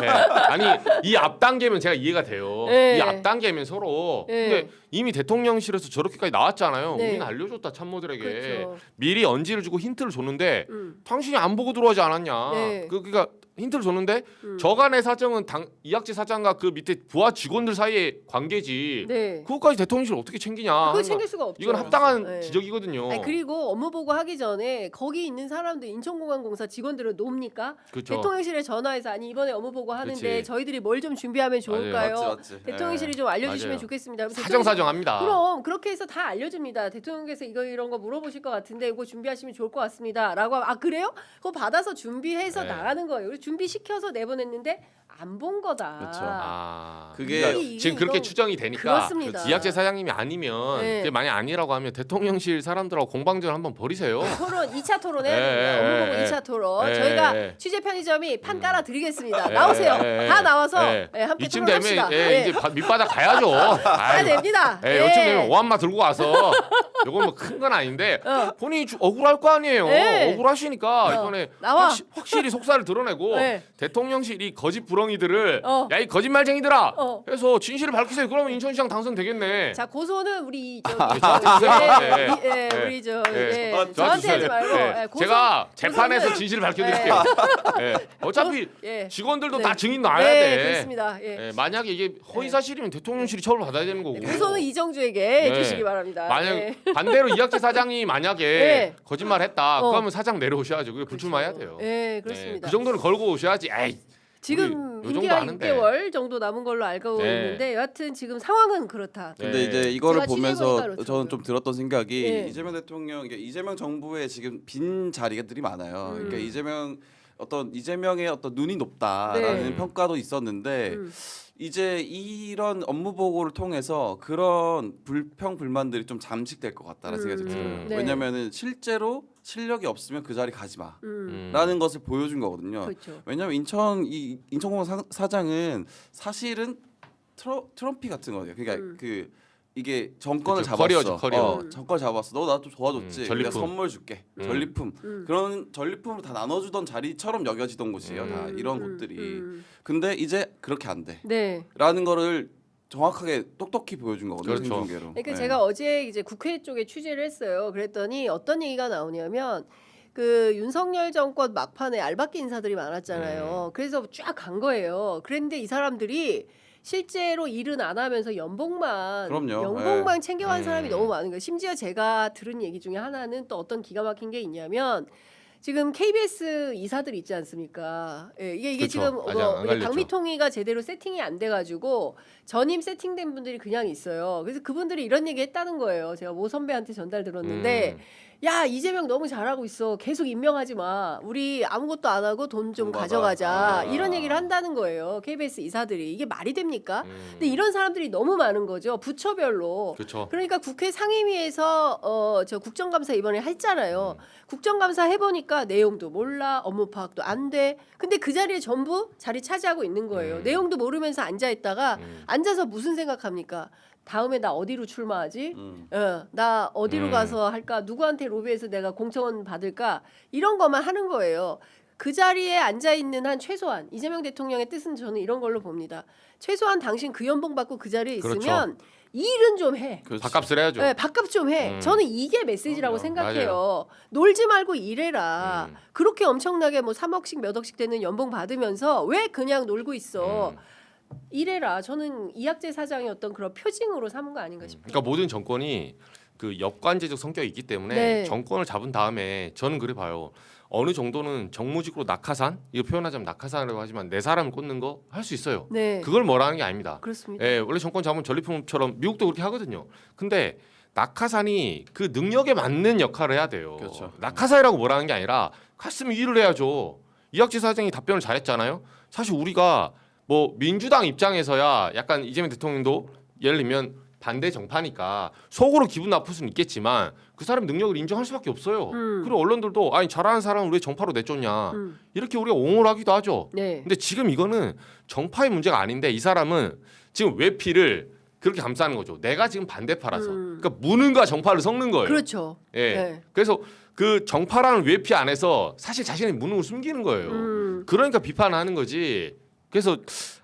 네. 아니 이 앞 단계면 제가 이해가 돼요. 네. 이 앞 단계면 서로. 네. 근데 이미 대통령실에서 저렇게까지 나왔잖아요. 네. 우리는 알려줬다 참모들에게. 그렇죠. 미리 언지를 주고 힌트를 줬는데 당신이 안 보고 들어오지 않았냐. 네. 그러니까 힌트를 줬는데 저간의 사정은 이학재 사장과 그 밑에 부하 직원들 사이의 관계지. 네. 그것까지 대통령실 어떻게 챙기냐. 그거 하는 챙길 거. 수가 없죠. 이건 합당한 네. 지적이거든요. 아니, 그리고 업무 보고 하기 전에 거기 있는 사람들 인천공항공사 직원들은 놉니까? 그렇죠. 대통령실에 전화해서 아니 이번에 업무 보고 하는데 그치. 저희들이 뭘 좀 준비하면 좋을까요? 맞지. 대통령실이 좀 알려주시면 맞아요. 좋겠습니다. 그래서 사정사정합니다. 그럼 그렇게 해서 다 알려줍니다. 대통령께서 이거 이런 거 물어보실 것 같은데 이거 준비하시면 좋을 것 같습니다.라고 하면 아 그래요? 그거 받아서 준비해서 네. 나가는 거예요. 그리고 준비시켜서 내보냈는데 안 본 거다. 그렇죠. 그게 그게 이게 지금 그렇게 이거- 추정이 되니까 그렇습니다. 이학재 사장님이 아니면 네. 그게 만약 아니라고 하면 대통령실 사람들하고 공방전 한번 벌이세요. 토론 2차 토론 해야 예, 됩니다. 예, 업무 보고 예. 2차 토론. 예, 저희가 예. 취재 편의점이 판 깔아 드리겠습니다. 예, 나오세요. 예, 다 나와서 예. 예, 함께 이쯤 되면 토론합시다. 이제 밑바닥 가야죠. 다 아유. 됩니다. 예, 이쯤 되면 오한마 들고 와서 이건 뭐 큰 건 아닌데 본인이 억울할 거 아니에요. 예. 억울하시니까 이번에 나와. 확실히 속살을 드러내고 예. 대통령실이 거짓 부렁이들을 어. 야 이 거짓말쟁이들아 어. 해서 진실을 밝히세요. 그러면 인천시장 당선되겠네. 자 고소는 우리 저한테 주세요. 예, 예. 우리 저 예. 예, 저한테 저한테 하지 주세요. 말고 예. 예, 고소- 제가 재판에서 고소는- 진실을 밝혀드릴게요. 예. 어차피 예. 직원들도 네. 다 증인 나와야 네, 돼. 그렇습니다. 예. 예. 만약에 이게 허위 사실이면 대통령실이 처벌 받아야 되는 거고. 고소는 이정주에게 네. 해주시기 바랍니다. 만약 예. 반대로 이학재 사장이 만약에 네. 거짓말했다. 어. 그러면 사장 내려오셔야죠. 그게 불출마해야 돼요. 예, 그렇습니다. 그 정도는 걸고 오셔야지. 에이, 지금 우리 요 정도 임기가 아는데. 6개월 정도 남은 걸로 알고 네. 있는데 여하튼 지금 상황은 그렇다. 근데 네. 이제 이거를 제가 보면서 취재해보니까 그렇더라고요. 저는 좀 들었던 생각이 네. 이재명 대통령, 이게 이재명 정부에 지금 빈 자리들이 많아요. 그러니까 이재명의 어떤 눈이 높다라는 네. 평가도 있었는데 이제 이런 업무 보고를 통해서 그런 불평 불만들이 좀 잠식될 것 같다는 생각이 들어요. 네. 왜냐면은 실제로 실력이 없으면 그 자리 가지 마. 음. 라는 것을 보여준 거거든요. 그렇죠. 왜냐하면 인천공항 사장은 사실은 트럼피 같은 거예요. 그러니까 그 이게 정권을 그쵸, 잡았어. 커리어죠, 커리어. 정권 잡았어. 너 나 좀 도와줬지. 전리품. 내가 선물 줄게. 전리품. 그런 전리품을 다 나눠주던 자리처럼 여겨지던 곳이에요. 다 이런 곳들이. 근데 이제 그렇게 안 돼. 네. 라는 거를 정확하게 똑똑히 보여준 거거든요. 그렇죠. 생중계로. 그러니까 네. 제가 어제 이제 국회 쪽에 취재를 했어요. 그랬더니 어떤 얘기가 나오냐면 그 윤석열 정권 막판에 알박기 인사들이 많았잖아요. 그래서 쫙 간 거예요. 그런데 이 사람들이 실제로 일은 안 하면서 연봉만 그럼요. 챙겨간 사람이 너무 많은 거예요. 심지어 제가 들은 얘기 중에 하나는 또 어떤 기가 막힌 게 있냐면 지금 KBS 이사들 있지 않습니까? 예, 이게 그쵸. 지금 아직 안 갈렸죠. 방미통위가 제대로 세팅이 안 돼가지고 전임 세팅된 분들이 그냥 있어요. 그래서 그분들이 이런 얘기 했다는 거예요. 제가 모 선배한테 전달 들었는데 야 이재명 너무 잘하고 있어. 계속 임명하지 마. 우리 아무것도 안 하고 돈 좀 돈 받아. 가져가자. 아. 이런 얘기를 한다는 거예요. KBS 이사들이. 이게 말이 됩니까? 근데 이런 사람들이 너무 많은 거죠. 부처별로. 그렇죠. 그러니까 국회 상임위에서 저 국정감사 이번에 했잖아요. 국정감사 해보니까 내용도 몰라, 업무 파악도 안 돼. 근데 그 자리에 전부 자리 차지하고 있는 거예요. 내용도 모르면서 앉아 있다가 앉아서 무슨 생각합니까? 다음에 나 어디로 출마하지? 나 어디로 가서 할까? 누구한테 로비해서 내가 공천 받을까? 이런 것만 하는 거예요. 그 자리에 앉아 있는 한 최소한 이재명 대통령의 뜻은 저는 이런 걸로 봅니다. 최소한 당신 그 연봉 받고 그 자리에 있으면 일은 좀 해. 그렇지. 밥값을 해야죠. 네, 밥값 좀 해. 저는 이게 메시지라고 그럼요. 생각해요. 맞아요. 놀지 말고 일해라. 그렇게 엄청나게 뭐 3억씩 몇 억씩 되는 연봉 받으면서 왜 그냥 놀고 있어? 일해라. 저는 이학재 사장의 어떤 그런 표징으로 삼은 거 아닌가 싶어요. 그러니까 모든 정권이 그 역관제적 성격이 있기 때문에 네. 정권을 잡은 다음에 저는 그래 봐요. 어느 정도는 정무직으로 낙하산 이거 표현하자면 낙하산이라고 하지만 내 사람을 꽂는 거 할 수 있어요. 네, 그걸 뭐라는 게 아닙니다. 그렇습니다. 예, 원래 정권 잡으면 전리품처럼 미국도 그렇게 하거든요. 근데 낙하산이 그 능력에 맞는 역할을 해야 돼요. 그렇죠. 낙하산이라고 뭐라는 게 아니라 갔으면 일을 해야죠. 이학재 사장이 답변을 잘했잖아요. 사실 우리가 뭐 민주당 입장에서야 약간 이재명 대통령도 예를 들면 반대 정파니까 속으로 기분 나쁠 수는 있겠지만 그 사람 능력을 인정할 수밖에 없어요. 그리고 언론들도 아니 잘하는 사람을 왜 정파로 내쫓냐 이렇게 우리가 옹호를 하기도 하죠. 네. 근데 지금 이거는 정파의 문제가 아닌데 이 사람은 지금 외피를 그렇게 감싸는 거죠. 내가 지금 반대파라서. 그러니까 무능과 정파를 섞는 거예요. 그렇죠. 예. 네. 그래서 그 정파라는 외피 안에서 사실 자신의 무능을 숨기는 거예요. 그러니까 비판을 하는 거지. 그래서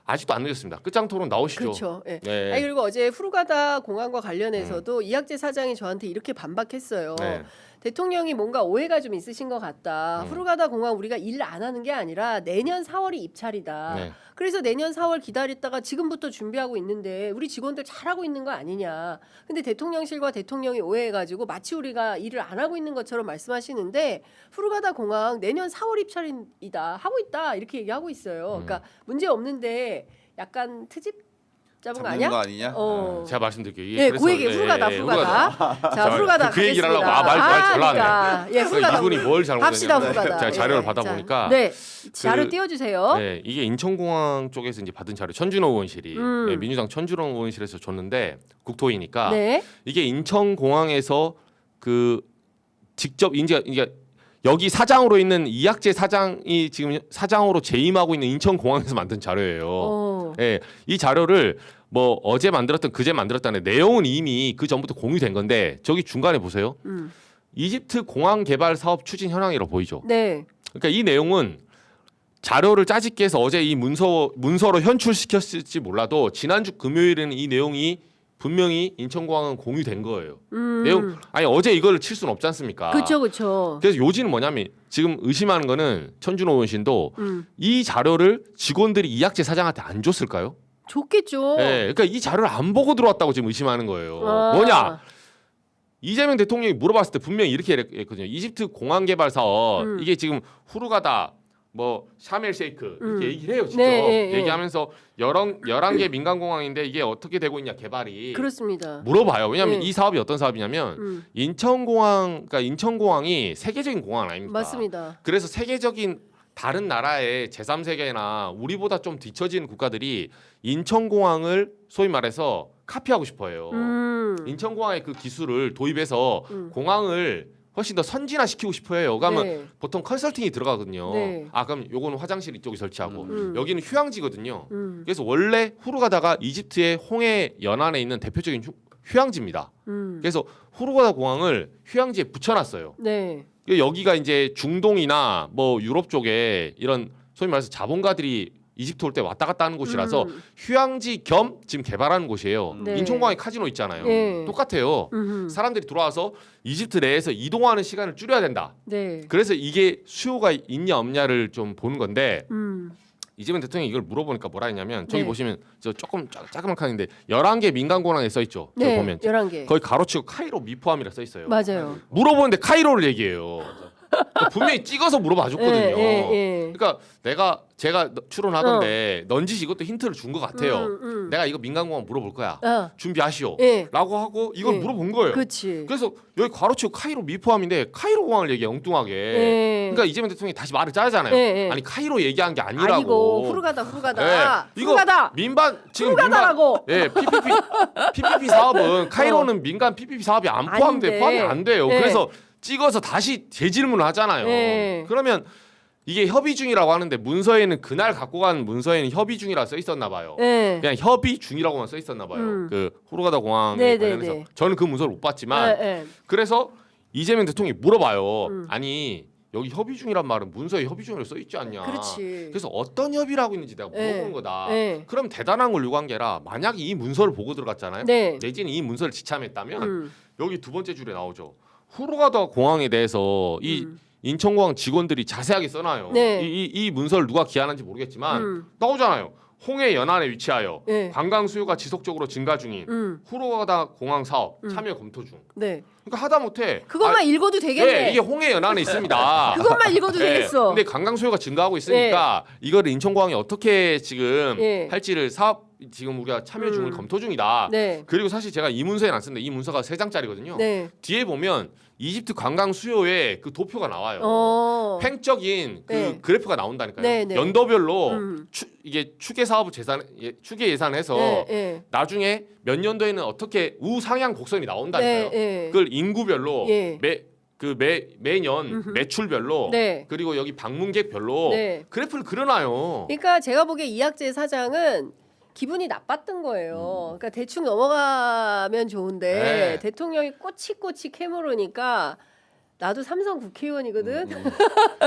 아직도 안 늦었습니다. 끝장 토론 나오시죠. 그렇죠. 예. 네. 아니 그리고 어제 후르가다 공항과 관련해서도 이학재 사장이 저한테 이렇게 반박했어요. 네. 대통령이 뭔가 오해가 좀 있으신 것 같다. 후르가다 공항 우리가 일 안 하는 게 아니라 내년 4월이 입찰이다. 네. 그래서 내년 4월 기다렸다가 지금부터 준비하고 있는데 우리 직원들 잘하고 있는 거 아니냐. 근데 대통령실과 대통령이 오해해가지고 마치 우리가 일을 안 하고 있는 것처럼 말씀하시는데 후르가다 공항 내년 4월 입찰이다. 하고 있다. 이렇게 얘기하고 있어요. 그러니까 문제 없는데 약간 트집 잡은 거 잡는 거 아니야? 아니냐? 어. 제가 말씀드릴게요. 이게 예, 그래서- 그 얘기 후르가다. 자, 후르가다 그 얘기를 하려고 가겠습니다. 말 잘 나왔네. 그러니까. 예, 후르가다. 이분이 뭘 합시다, 잘못했냐면 후르가다. 제가 자료를 예, 받아보니까 네, 자료 그- 띄워주세요. 네, 이게 인천공항 쪽에서 이제 받은 자료 천준호 의원실이 네, 민주당 천준호 의원실에서 줬는데 국토위니까 네, 이게 인천공항에서 그 직접 이제 여기 사장으로 있는 이학재 사장이 지금 사장으로 재임하고 있는 인천공항에서 만든 자료예요. 예, 이 자료를 뭐 어제 만들었던 그제 만들었다는 내용은 이미 그 전부터 공유된 건데 저기 중간에 보세요. 이집트 공항 개발 사업 추진 현황이라고 보이죠. 네, 그러니까 이 내용은 자료를 짜집기 해서 어제 이 문서로 현출시켰을지 몰라도 지난주 금요일에는 이 내용이 분명히 인천공항은 공유된 거예요. 내용 아니 어제 이걸 칠 수는 없지 않습니까? 그렇죠. 그래서 요지는 뭐냐면 지금 의심하는 거는 천준호 의원실도 이 자료를 직원들이 이학재 사장한테 안 줬을까요? 좋겠죠. 네, 그러니까 이 자료를 안 보고 들어왔다고 지금 의심하는 거예요. 아. 뭐냐? 이재명 대통령이 물어봤을 때 분명히 이렇게 했거든요. 이집트 공항 개발 사업 이게 지금 후르가다 뭐 샤멜 셰이크 이렇게 얘기를 해요. 직접 네, 얘기하면서 11개 민간 공항인데 이게 어떻게 되고 있냐 개발이 그렇습니다. 물어봐요. 왜냐하면 네. 이 사업이 어떤 사업이냐면 인천공항이 세계적인 공항 아닙니까? 맞습니다. 그래서 세계적인 다른 나라의 제3세계나 우리보다 좀 뒤처진 국가들이 인천공항을 소위 말해서 카피하고 싶어해요. 인천공항의 그 기술을 도입해서 공항을 훨씬 더 선진화시키고 싶어해요. 그러면 네. 보통 컨설팅이 들어가거든요. 네. 아 그럼 요거는 화장실 이쪽에 설치하고 여기는 휴양지거든요. 그래서 원래 후르가다가 이집트의 홍해 연안에 있는 대표적인 휴양지입니다. 그래서 후르가다 공항을 휴양지에 붙여놨어요. 네. 여기가 이제 중동이나 뭐 유럽 쪽에 이런 소위 말해서 자본가들이 이집트 올 때 왔다 갔다 하는 곳이라서 휴양지 겸 지금 개발하는 곳이에요. 네. 인천공항에 카지노 있잖아요. 네. 똑같아요. 사람들이 들어와서 이집트 내에서 이동하는 시간을 줄여야 된다. 네. 그래서 이게 수요가 있냐 없냐를 좀 보는 건데 이재명 대통령이 이걸 물어보니까 뭐라 했냐면 저기 네. 보시면 저 조금 작은 칸인데 11개 민간공항에 써 있죠. 저기 네. 보면 11개. 거기 가로치고 카이로 미포함이라 써 있어요. 맞아요. 물어보는데 카이로를 얘기해요. 분명히 찍어서 물어봐 줬거든요. 예. 그러니까 제가 추론하던데 넌지시 이것도 힌트를 준 것 같아요. 내가 이거 민간공항 물어볼 거야. 준비하시오. 예. 라고 하고 이걸 예. 물어본 거예요. 그렇지. 그래서 여기 가로치고 카이로 미포함인데 카이로 공항을 얘기해 엉뚱하게. 예. 그러니까 이재명 대통령이 다시 말을 짜잖아요. 예. 아니 카이로 얘기한 게 아니라고. 아니고 후르가다. 예. 이거 후르가다. 민반 지금 후르가다라고. 예, PPP 사업은 카이로는 민간 PPP 사업이 안 포함돼 아닌데. 포함이 안 돼요. 예. 그래서 찍어서 다시 재질문을 하잖아요. 예. 그러면 이게 협의 중이라고 하는데 문서에는 그날 갖고 간 문서에는 협의 중이라 써 있었나 봐요. 예. 그냥 협의 중이라고만 써 있었나 봐요. 그 후르가다 공항에 네, 관련해서 네, 네. 저는 그 문서를 못 봤지만 예. 그래서 이재명 대통령이 물어봐요. 아니 여기 협의 중이란 말은 문서에 협의 중이라고 써 있지 않냐. 그렇지. 그래서 어떤 협의를 하고 있는지 내가 물어보는 예. 거다. 예. 그럼 대단한 걸 요구한 게 아니라 만약에 이 문서를 보고 들어갔잖아요. 네. 내지는 이 문서를 지참했다면 여기 두 번째 줄에 나오죠. 후르가다 공항에 대해서 이 인천공항 직원들이 자세하게 써놔요. 네. 이 문서를 누가 기한한지 모르겠지만 나오잖아요. 홍해 연안에 위치하여 네. 관광 수요가 지속적으로 증가 중인 후르가다 공항 사업 참여 검토 중. 네. 그러니까 하다못해 그것만 읽어도 되겠네. 예, 이게 홍해 연안에 있습니다. 그것만 읽어도 예, 되겠어. 근데 관광 수요가 증가하고 있으니까 이거를 인천공항이 어떻게 지금 예. 할지를 사업 지금 우리가 참여 중을 검토 중이다. 네. 그리고 사실 제가 이 문서에는 안 썼는데 이 문서가 3장짜리거든요. 네. 뒤에 보면 이집트 관광 수요의 그 도표가 나와요. 횡적인 그 네. 그래프가 나온다니까요. 네, 네. 연도별로 이게 추계 사업 추계 예산해서 예. 나중에 몇 년도에는 어떻게 우상향 곡선이 나온다니까요. 네. 그걸 인구별로 예. 매년 매출별로 네. 그리고 여기 방문객별로 네. 그래프를 그려놔요. 그러니까 제가 보기에 이학재 사장은 기분이 나빴던 거예요. 그러니까 대충 넘어가면 좋은데 네. 대통령이 꼬치꼬치 캐물으니까 나도 삼성 국회의원이거든.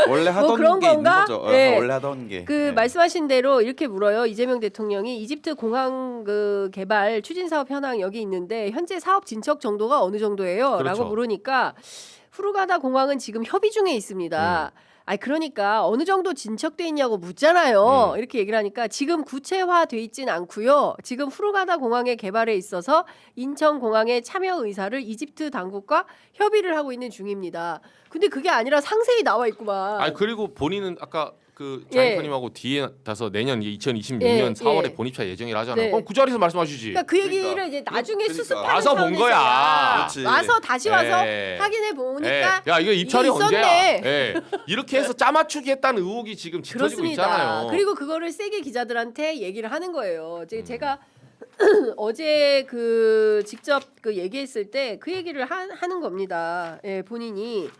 원래 하던 그런 게 있는 건가? 거죠. 네. 원래 하던 게. 그 네. 말씀하신 대로 이렇게 물어요. 이재명 대통령이 이집트 공항 그 개발 추진 사업 현황 여기 있는데 현재 사업 진척 정도가 어느 정도예요? 그렇죠. 라고 물으니까 후르가다 공항은 지금 협의 중에 있습니다. 아니 그러니까 어느 정도 진척돼 있냐고 묻잖아요. 이렇게 얘기를 하니까 지금 구체화돼 있진 않고요. 지금 후르가다 공항의 개발에 있어서 인천 공항의 참여 의사를 이집트 당국과 협의를 하고 있는 중입니다. 근데 그게 아니라 상세히 나와 있구만. 아니 그리고 본인은 아까 그 예. 장인님하고 뒤에 다서 내년 2026년 예, 4월에 예. 본입차 예정이라 하잖아요. 네. 그럼 그 자리에서 말씀하시지. 그러니까 그 얘기를 그러니까. 이제 나중에 그러니까. 수습하는 와서 본 차원에서야. 거야. 그렇지. 와서 다시 와서 예. 확인해 보니까 예. 야 이거 입찰이 이게 언제야? 있었네. 예. 이렇게 해서 짜맞추기 했다는 의혹이 지금 짙어지고 그렇습니다. 있잖아요. 그리고 그거를 세게 기자들한테 얘기를 하는 거예요. 제가 어제 그 직접 그 얘기했을 때 그 얘기를 하는 겁니다. 예, 본인이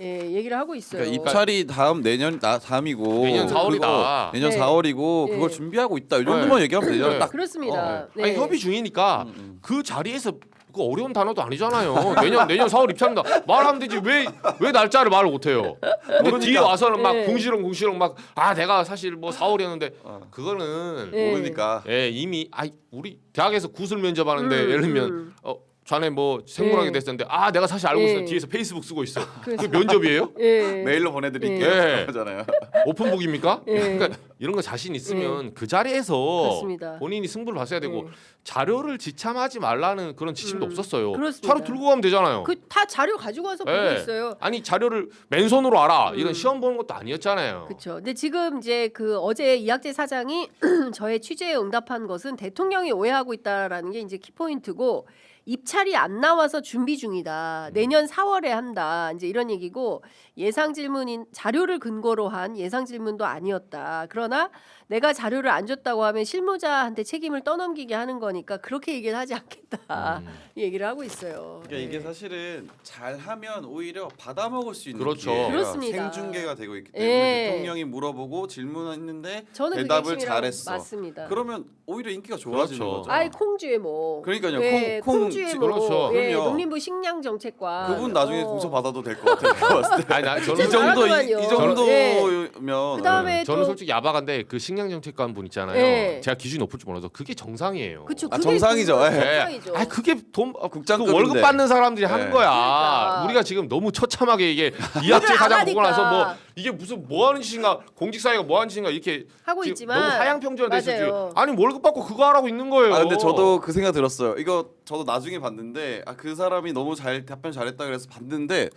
얘기를 하고 있어요. 그러니까 입찰이 다음이고 내년 4월이다. 내년 네. 4월이고 네. 그걸 준비하고 있다. 이 정도만 얘기하면 되잖아. 네. 딱. 그렇습니다. 네. 아니 협의 중이니까 그 자리에서 그 어려운 단어도 아니잖아요. 내년 4월 입찰입니다. 말하면 되지 왜 날짜를 말을 못해요. 근데 뒤에 와서는 막 네. 궁시렁 막 내가 사실 뭐 4월이었는데 그거는 네. 모르니까. 이미 우리 대학에서 구술 면접하는데 예를 들면 자네 뭐 생물학이 네. 됐었는데 내가 사실 알고 있어 네. 뒤에서 페이스북 쓰고 있어. 그래서- 그 면접이에요? 예. 메일로 보내드릴게요. 네. 그러잖아요. 오픈북입니까? 네. 그러니까 이런 거 자신 있으면 그 자리에서 그렇습니다. 본인이 승부를 봤어야 되고 네. 자료를 지참하지 말라는 그런 지침도 없었어요. 그렇습니다. 자료 들고 가면 되잖아요. 그 다 자료 가지고 와서 보고 예. 있어요. 아니 자료를 맨손으로 알아 이런 시험 보는 것도 아니었잖아요. 그렇죠. 근데 지금 이제 그 어제 이학재 사장이 저의 취재에 응답한 것은 대통령이 오해하고 있다라는 게 이제 키포인트고 입찰이 안 나와서 준비 중이다. 내년 4월에 한다. 이제 이런 얘기고 예상 질문인 자료를 근거로 한 예상 질문도 아니었다. 그러나 내가 자료를 안 줬다고 하면 실무자한테 책임을 떠넘기게 하는 거니까 그렇게 얘기는 하지 않겠다. 이 얘기를 하고 있어요. 그러니까 이게 사실은 잘하면 오히려 받아먹을 수 있는 그렇죠. 기회예요. 그렇습니다. 생중계가 되고 있기 때문에 예. 대통령이 물어보고 질문했는데 저는 그게 대답을 핵심이라고 잘했어. 맞습니다. 그러면 오히히려 인기가 좋아지는 그렇죠. 거죠. 아이 콩쥐의 뭐. 그러니까요. 왜 콩 GMO, 그렇죠. 예, 그럼요. 농림부 식량정책과 그분 나중에 공천 받아도 될 것 같아요. 제가 봤을 때. 아니 나 저는 이 정도 잘하더만요. 이 예. 정도면 그다음에 저는 또- 솔직히 야박한데 그 식량정책관 분 있잖아요. 예. 제가 기준이 높을 줄 몰라서 그게 정상이에요. 그쵸, 아, 그게 정상이죠. 그거 예. 정상이죠. 아 그게 돈 국장급인데. 그 월급 받는 사람들이 하는 네. 거야. 그러니까. 우리가 지금 너무 처참하게 이게 이학제 안 사장 보고 나서 하니까. 뭐 이게 무슨 뭐 하는 짓인가 공직사회가 뭐 하는 짓인가 이렇게 하고 지금 있지만 너무 하향평준화 됐어 맞아요. 지금. 아니 월급 받고 그거 하라고 있는 거예요. 아 근데 저도 그 생각 들었어요. 이거 저도 나중에 봤는데 아 그 사람이 너무 잘 답변 잘했다 그래서 봤는데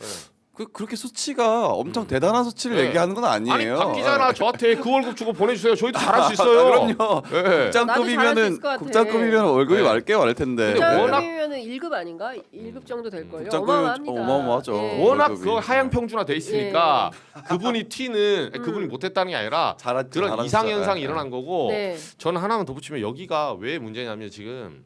그렇게 수치가 엄청 대단한 수치를 네. 얘기하는 건 아니 아니에요. 박 기자나 저한테 그 월급 주고 보내주세요. 저희도 잘할 수 있어요. 그럼요. 예. 나도 잘할 수 국장급이면은 있을 것 같아. 국장급이면 월급이 네. 많을 텐데. 근데 워낙- 국장급이면은 1급 아닌가? 1급 정도 될 걸요. 국장급이면 어마어마합니다. 어마어마하죠. 예. 워낙 월급이. 그 하향평준화 돼 있으니까 그분이 튀는 그분이 못했다는 게 아니라 잘하- 그런 잘하셨죠. 이상 현상이 예. 일어난 거고 네. 저는 하나만 더 붙이면 여기가 왜 문제냐면 지금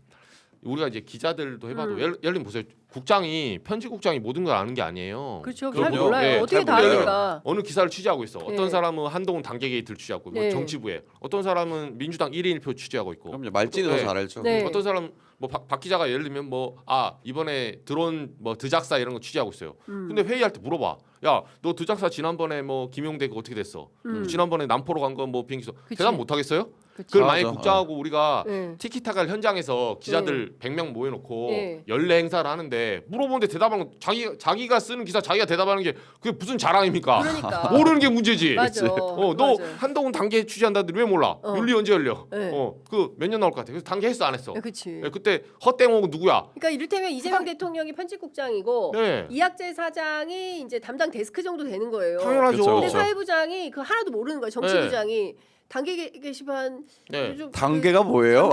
우리가 이제 기자들도 해봐도 예를 들면 보세요. 국장이 편집국장이 모든 걸 아는 게 아니에요. 그렇죠. 그럼요. 잘 몰라요. 예, 어떻게 잘 다 몰라요. 합니까? 어느 기사를 취재하고 있어. 어떤 네. 사람은 한동훈 단계 게이트를 취재하고 있고 네. 정치부에 어떤 사람은 민주당 1인 1표 취재하고 있고 그럼요. 말진이 더 네. 잘 알죠. 네. 어떤 사람 뭐 박 기자가 예를 들면 뭐 이번에 드론 뭐 드작사 이런 거 취재하고 있어요. 근데 회의할 때 물어봐. 야 너 드작사 지난번에 뭐 김용대 그거 어떻게 됐어? 지난번에 남포로 간 거 뭐 비행기소 그치. 대답 못 하겠어요? 그치. 그걸 만약에 맞아. 국장하고 우리가 네. 티키타카 현장에서 기자들 100명 모여놓고 네. 연례 행사를 하는데 물어보는데 대답하는 거 자기가 쓰는 기사 자기가 대답하는 게 그게 무슨 자랑입니까? 그러니까. 모르는 게 문제지. 맞아. 너 맞아. 한동훈 단계 취재한다는데 왜 몰라? 어. 윤리 언제 열려? 네. 그 몇 년 나올 것 같아. 그래서 단계 했어 안 했어? 그렇지. 예, 그때 헛땡옥은 누구야? 그러니까 이를테면 이재명 대통령이 편집국장이고 네. 이학재 사장이 이제 담당 데스크 정도 되는 거예요. 당연하죠. 그쵸. 근데 그쵸. 사회부장이 그 하나도 모르는 거예요. 정치부장이 단계 게시판 네. 좀 단계가 뭐예요?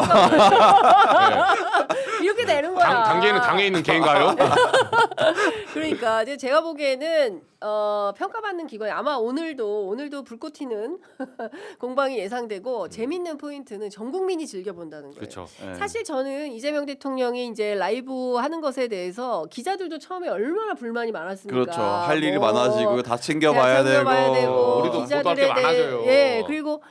이렇게 되는 거야. 단계는 당에 있는 개인가요? 그러니까 이제 제가 보기에는 평가받는 기관이 아마 오늘도 불꽃 튀는 공방이 예상되고 재밌는 포인트는 전 국민이 즐겨본다는 거예요. 그렇죠. 네. 사실 저는 이재명 대통령이 이제 라이브 하는 것에 대해서 기자들도 처음에 얼마나 불만이 많았습니까? 그렇죠. 할 일이 뭐 많아지고 다 챙겨봐야 챙겨봐야 되고 우리도 기자들에 보도할 게 대해 많아져요. 예 그리고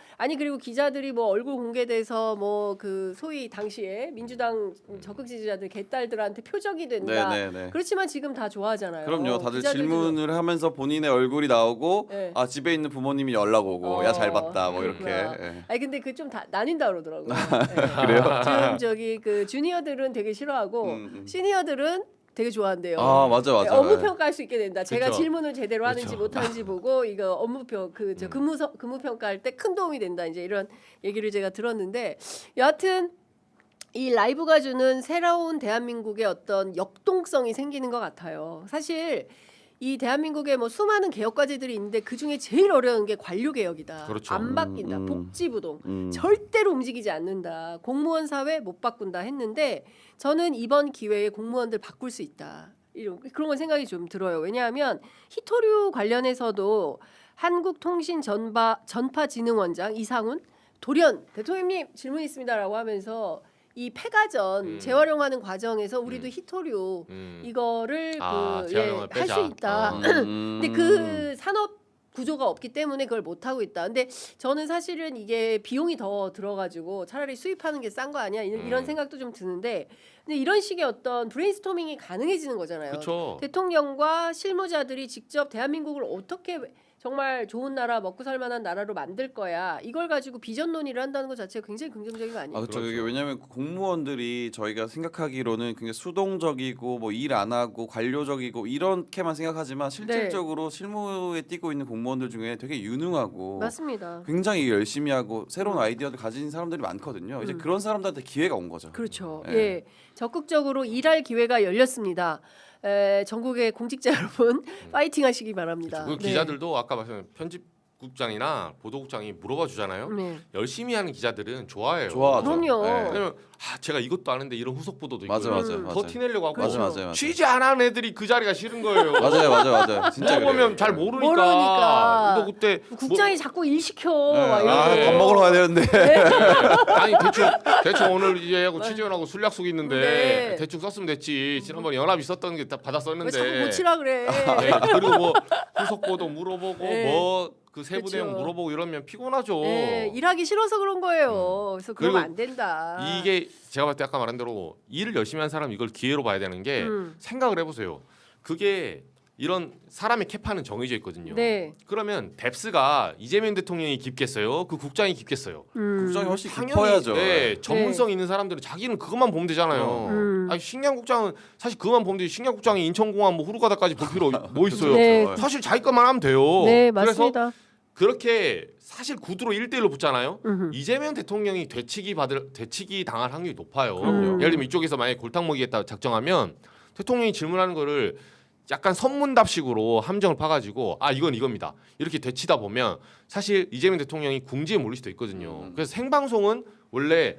기자들이 뭐 얼굴 공개돼서 뭐 그 소위 당시에 민주당 적극 지지자들 개딸들한테 표적이 된다. 네네네. 그렇지만 지금 다 좋아하잖아요. 그럼요. 다들 기자들도- 질문을 하면서 본인의 얼굴이 나오고 네. 아 집에 있는 부모님이 연락 오고 야 잘 봤다 뭐 이렇게. 그렇구나. 예. 아니 근데 그 좀 나뉜다 그러더라고요. 예. 그래요? 지금 저기 그 주니어들은 되게 싫어하고 시니어들은 되게 좋아한대요. 아 맞아 맞아. 업무 평가할 수 있게 된다. 제가 그쵸. 질문을 제대로 하는지 그쵸. 못하는지 보고 이거 업무평 그저 근무 평가할 때 큰 도움이 된다. 이제 이런 얘기를 제가 들었는데 여하튼 이 라이브가 주는 새로운 대한민국의 어떤 역동성이 생기는 것 같아요. 사실 이 대한민국에 뭐 수많은 개혁 과제들이 있는데 그 중에 제일 어려운 게 관료 개혁이다. 그렇죠. 안 바뀐다. 복지부동. 음. 절대로 움직이지 않는다. 공무원 사회 못 바꾼다 했는데 저는 이번 기회에 공무원들 바꿀 수 있다. 그런 건 생각이 좀 들어요. 왜냐하면 히토류 관련해서도 한국통신전파진흥원장 이상훈 돌연 대통령님 질문 있습니다라고 하면서 이 폐가전 재활용하는 과정에서 우리도 히토류 이거를 재활용을 할 수 빼자. 있다. 근데 그 산업 구조가 없기 때문에 그걸 못 하고 있다. 근데 저는 사실은 이게 비용이 더 들어가지고 차라리 수입하는 게 싼 거 아니야? 이런 생각도 좀 드는데, 근데 이런 식의 어떤 브레인스토밍이 가능해지는 거잖아요. 그렇죠. 대통령과 실무자들이 직접 대한민국을 어떻게 정말 좋은 나라, 먹고 살 만한 나라로 만들 거야. 이걸 가지고 비전 논의를 한다는 것 자체가 굉장히 긍정적인 거 아니에요? 아 그렇죠. 그렇죠. 이게 왜냐하면 공무원들이 저희가 생각하기로는 굉장히 수동적이고 뭐 일 안 하고 관료적이고 이렇게만 생각하지만 실질적으로 실무에 뛰고 있는 공무원들 중에 되게 유능하고 맞습니다. 굉장히 열심히 하고 새로운 아이디어를 가진 사람들이 많거든요. 이제 그런 사람들한테 기회가 온 거죠. 그렇죠. 예. 예, 적극적으로 일할 기회가 열렸습니다. 전국의 공직자 여러분 파이팅 하시기 바랍니다. 그 기자들도 아까 말씀드린 편집국장이나 보도국장이 물어봐 주잖아요. 네. 열심히 하는 기자들은 좋아해요. 좋아하죠. 그럼요. 예. 왜냐면 제가 이것도 아는데 이런 후속 보도도 있고 맞아 맞아 더 맞아. 티내려고 하고 맞아 맞아 맞아. 취재 안 하는 애들이 그 자리가 싫은 거예요. 맞아요 맞아. 진짜 그래요. 물어보면 잘 모르니까. 모르니까. 너 그때 국장이 자꾸 일 시켜. 네. 막 이러고. 아, 밥 먹으러 가야 되는데. 아니 대충 오늘 이제 하고 취재원하고 술 약속 있는데 네. 대충 썼으면 됐지. 지난번에 연합이 썼던 게 다 왜 받았었는데. 자꾸 고치라 그래. 네, 그리고 뭐 후속 보도 물어보고 네. 뭐 그 세부 그쵸. 내용 물어보고 이러면 피곤하죠. 네, 일하기 싫어서 그런 거예요. 그래서 그러면 그리고 안 된다. 이게 제가 봤을 때 아까 말한 대로 일을 열심히 한 사람 이걸 기회로 봐야 되는 게 생각을 해보세요. 그게 이런 사람의 캐파는 정해져 있거든요. 네. 그러면 뎁스가 이재명 대통령이 깊겠어요? 그 국장이 깊겠어요? 국장이 훨씬 당연히 깊어야죠. 네, 전문성 있는 사람들은 자기는 그것만 보면 되잖아요. 아니 식량국장은 사실 그것만 보면 되지. 식량국장이 인천공항 뭐 후루가다까지 볼 필요 뭐 있어요? 네. 사실 자기 것만 하면 돼요. 네, 그래서 맞습니다. 그렇게 사실 구두로 1대1로 붙잖아요. 음흠. 이재명 대통령이 되치기 당할 확률이 높아요. 그럼요. 예를 들면 이쪽에서 만약에 골탕 먹이겠다 작정하면 대통령이 질문하는 거를 약간 선문답식으로 함정을 파가지고 아 이건 이겁니다. 이렇게 되치다 보면 사실 이재명 대통령이 궁지에 몰릴 수도 있거든요. 그래서 생방송은 원래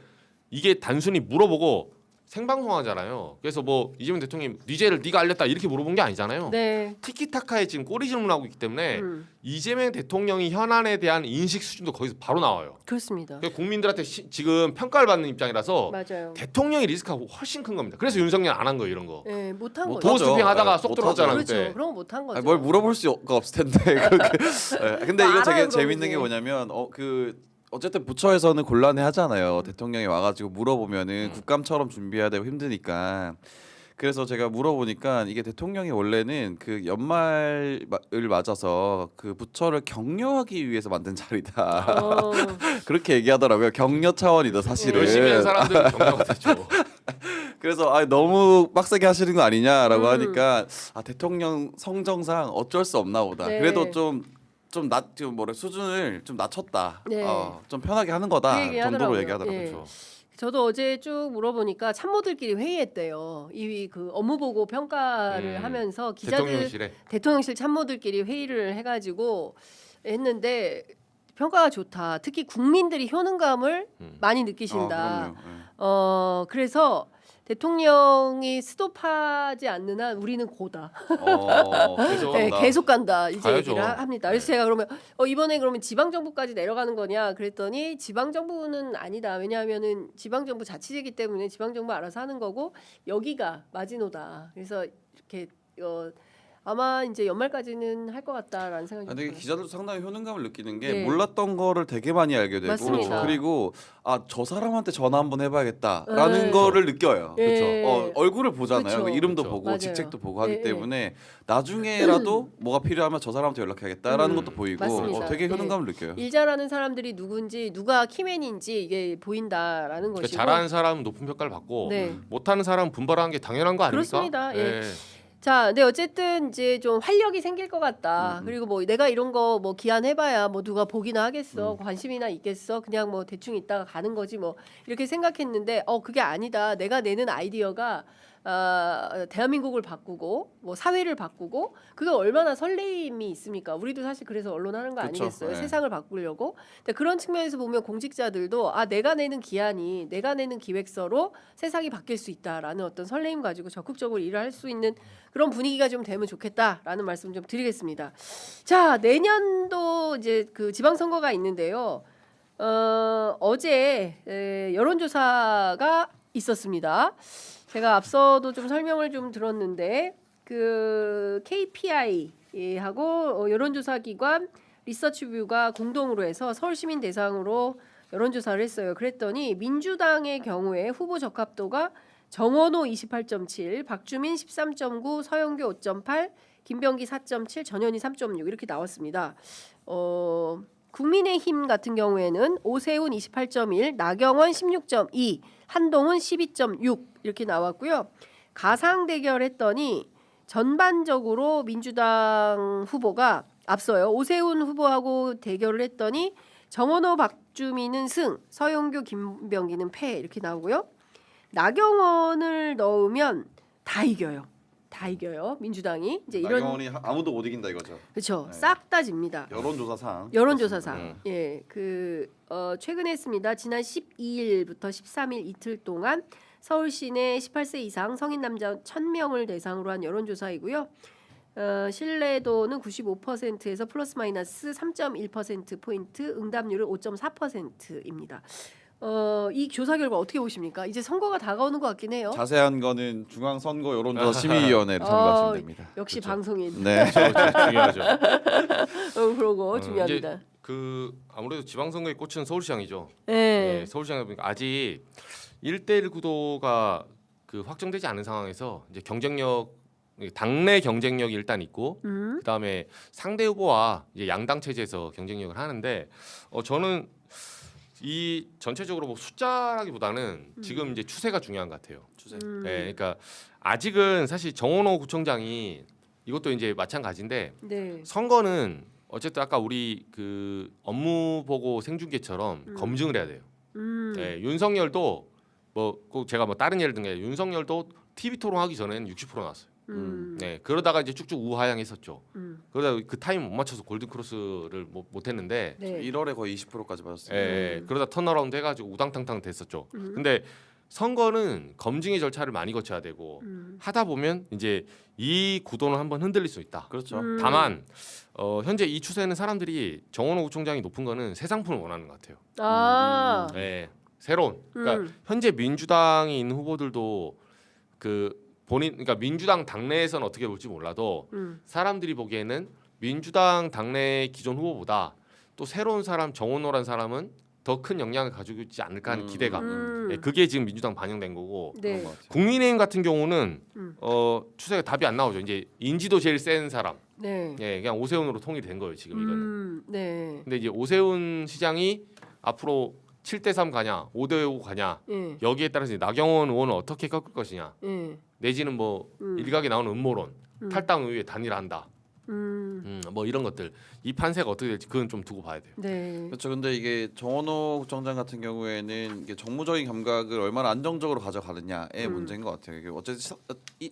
이게 단순히 물어보고 생방송하잖아요. 그래서 뭐 이재명 대통령이 뉘제를 네가 알렸다 이렇게 물어본 게 아니잖아요. 네. 티키타카에 지금 꼬리 질문하고 있기 때문에 이재명 대통령이 현안에 대한 인식 수준도 거기서 바로 나와요. 그렇습니다. 그러니까 국민들한테 지금 평가를 받는 입장이라서 맞아요. 대통령의 리스크가 훨씬 큰 겁니다. 그래서 윤석열 안 한 거예요, 이런 거. 네, 못한 못 거죠. 하죠. 보스피핑 하다가 네, 쏙 못하죠. 들어갔잖아 그렇죠. 그때. 그런 거 못한 거죠. 아니, 뭘 물어볼 수가 없을 텐데 그렇게. 네, 근데 이거 알아요, 되게 그럼 재밌는 이제. 게 뭐냐면 어쨌든 부처에서는 곤란해하잖아요. 대통령이 와가지고 물어보면은 국감처럼 준비해야 되고 힘드니까. 그래서 제가 물어보니까 이게 대통령이 원래는 그 연말을 맞아서 그 부처를 격려하기 위해서 만든 자리다. 어, 그렇게 얘기하더라고요. 격려 차원이다 사실은. 열심히 한 사람들은 경력가 되죠. 그래서 너무 빡세게 하시는 거 아니냐라고 하니까 대통령 성정상 어쩔 수 없나 보다. 네. 그래도 좀 수준을 좀 낮췄다. 네. 좀 편하게 하는 거다 그 얘기 정도로 하더라고요. 얘기하더라고요. 예. 그렇죠. 저도 어제 쭉 물어보니까 참모들끼리 회의했대요. 이 그 업무 보고 평가를 하면서 기자들 대통령실에 대통령실 참모들끼리 회의를 해가지고 했는데 평가가 좋다. 특히 국민들이 효능감을 많이 느끼신다. 그럼요. 그래서 대통령이 스톱하지 않는 한 우리는 고다. 그래서 네, 계속 간다. 이제 가야죠. 얘기를 합니다. 그래서 제가 그러면 이번에 그러면 지방 정부까지 내려가는 거냐 그랬더니 지방 정부는 아니다. 왜냐하면은 지방 정부 자치제이기 때문에 지방 정부 알아서 하는 거고 여기가 마지노다. 그래서 이렇게 아마 이제 연말까지는 할 것 같다라는 생각이 근데 들어요. 기자들도 상당히 효능감을 느끼는 게 네. 몰랐던 거를 되게 많이 알게 되고 맞습니다. 그리고 저 사람한테 전화 한번 해봐야겠다라는 네. 거를 느껴요. 네. 그렇죠. 얼굴을 보잖아요. 그쵸. 그 이름도 그쵸. 보고 맞아요. 직책도 보고 하기 네, 때문에 나중에라도 뭐가 필요하면 저 사람한테 연락해야겠다라는 것도 보이고 맞습니다. 되게 네. 효능감을 느껴요. 일 잘하는 사람들이 누군지 누가 키맨인지 이게 보인다라는 그러니까 것이고 잘하는 사람은 높은 평가를 받고 네. 못하는 사람은 분발하는 게 당연한 거 아닙니까? 그렇습니다. 예. 네. 자, 근데 어쨌든 이제 좀 활력이 생길 것 같다. 그리고 뭐 내가 이런 거 뭐 기한해봐야 뭐 누가 보기나 하겠어, 관심이나 있겠어, 그냥 뭐 대충 있다가 가는 거지 뭐 이렇게 생각했는데 그게 아니다. 내가 내는 아이디어가 대한민국을 바꾸고 뭐 사회를 바꾸고 그게 얼마나 설레임이 있습니까? 우리도 사실 그래서 언론하는 거 그쵸. 아니겠어요? 네. 세상을 바꾸려고. 근데 그런 측면에서 보면 공직자들도 내가 내는 기한이 내가 내는 기획서로 세상이 바뀔 수 있다라는 어떤 설레임 가지고 적극적으로 일을 할 수 있는 그런 분위기가 좀 되면 좋겠다라는 말씀 좀 드리겠습니다. 자, 내년도 이제 그 지방선거가 있는데요. 어제 여론조사가 있었습니다. 제가 앞서도 좀 설명을 좀 들었는데 그 KPI하고 여론조사기관 리서치뷰가 공동으로 해서 서울시민 대상으로 여론조사를 했어요. 그랬더니 민주당의 경우에 후보 적합도가 정원호 28.7, 박주민 13.9, 서영교 5.8, 김병기 4.7, 전현희 3.6 이렇게 나왔습니다. 국민의힘 같은 경우에는 오세훈 28.1, 나경원 16.2, 한동훈 12.6 이렇게 나왔고요. 가상 대결했더니 전반적으로 민주당 후보가 앞서요. 오세훈 후보하고 대결을 했더니 정원호, 박주민은 승, 서영교, 김병기는 패 이렇게 나오고요. 나경원을 넣으면 다 이겨요. 다 이겨요. 민주당이 이제 이런 나경원이 아무도 못 이긴다 이거죠. 그렇죠. 네. 싹 다 집니다. 여론조사상. 여론조사상 최근에 했습니다. 지난 12일부터 13일 이틀 동안 서울 시내 18세 이상 성인 남자 1,000명을 대상으로 한 여론조사이고요. 신뢰도는 95%에서 플러스 마이너스 3.1% 포인트, 응답률은 5.4%입니다. 이 조사 결과 어떻게 보십니까? 이제 선거가 다가오는 것 같긴 해요. 자세한 거는 중앙선거 여론조사 심의위원회를 참고하시면 됩니다. 역시 그렇죠. 방송인. 네. 중요하죠. 그런 거 중요합니다. 이제 그 아무래도 지방선거의 꽃은 서울시장이죠. 네. 네, 서울시장에 보니까 아직 1대1 구도가 그 확정되지 않은 상황에서 이제 경쟁력 당내 경쟁력이 일단 있고 그다음에 상대 후보와 이제 양당 체제에서 경쟁력을 하는데 저는 이 전체적으로 뭐 숫자라기보다는 지금 이제 추세가 중요한 것 같아요. 추세. 네, 그러니까 아직은 사실 정원호 구청장이 이것도 이제 마찬가지인데 네. 선거는 어쨌든 아까 우리 그 업무 보고 생중계처럼 검증을 해야 돼요. 네, 윤석열도 뭐 꼭 제가 뭐 다른 예를 든 게 아니라 윤석열도 TV 토론하기 전에는 60% 나왔어요. 네, 그러다가 이제 쭉쭉 우하향했었죠. 그러다 그 타임 못 맞춰서 골든 크로스를 못 했는데 네. 1월에 거의 20%까지 받았습니다. 예, 그러다 턴어라운드 해가지고 우당탕탕 됐었죠. 근데 선거는 검증의 절차를 많이 거쳐야 되고 하다 보면 이제 이 구도는 한번 흔들릴 수 있다. 그렇죠. 다만 현재 이 추세는 사람들이 정원호 구청장이 높은 거는 새 상품을 원하는 것 같아요. 아. 네, 새로운. 그러니까 현재 민주당에 있는 후보들도 그 본인, 그러니까 민주당 당내에서는 어떻게 볼지 몰라도 사람들이 보기에는 민주당 당내 기존 후보보다 또 새로운 사람 정원호란 사람은 더 큰 영향을 가지고 있지 않을까 하는 기대감. 네, 그게 지금 민주당 반영된 거고. 네. 그런 것 같아요. 국민의힘 같은 경우는 추세가 답이 안 나오죠. 이제 인지도 제일 센 사람. 네. 예, 그냥 오세훈으로 통일이 된 거예요 지금 이거는. 네. 근데 이제 오세훈 시장이 앞으로 7대3 가냐, 5대5 가냐 예. 여기에 따라서 이제 나경원 의원을 어떻게 꺾을 것이냐, 예. 내지는 뭐 일각에 나오는 음모론, 탈당 의회 단일화한다, 뭐 이런 것들 이 판세가 어떻게 될지 그건 좀 두고 봐야 돼요. 네. 그렇죠. 근데 이게 정원호 구청장 같은 경우에는 이게 정무적인 감각을 얼마나 안정적으로 가져가느냐의 문제인 것 같아요. 이게 어쨌든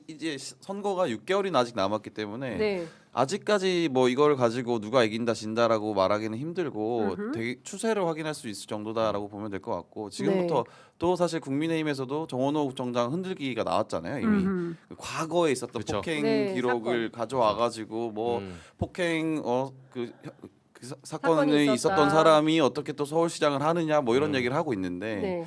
이제 선거가 6개월이나 아직 남았기 때문에 네. 아직까지 뭐 이걸 가지고 누가 이긴다 진다라고 말하기는 힘들고 되게 추세를 확인할 수 있을 정도다라고 보면 될 것 같고 지금부터 또 사실 국민의힘에서도 정원호 구청장 흔들기가 나왔잖아요 이미 과거에 있었던 그쵸. 폭행 네, 기록을 사건. 가져와가지고 뭐 폭행 사건이 사건이 있었다. 있었던 사람이 어떻게 또 서울시장을 하느냐 뭐 이런 얘기를 하고 있는데 네.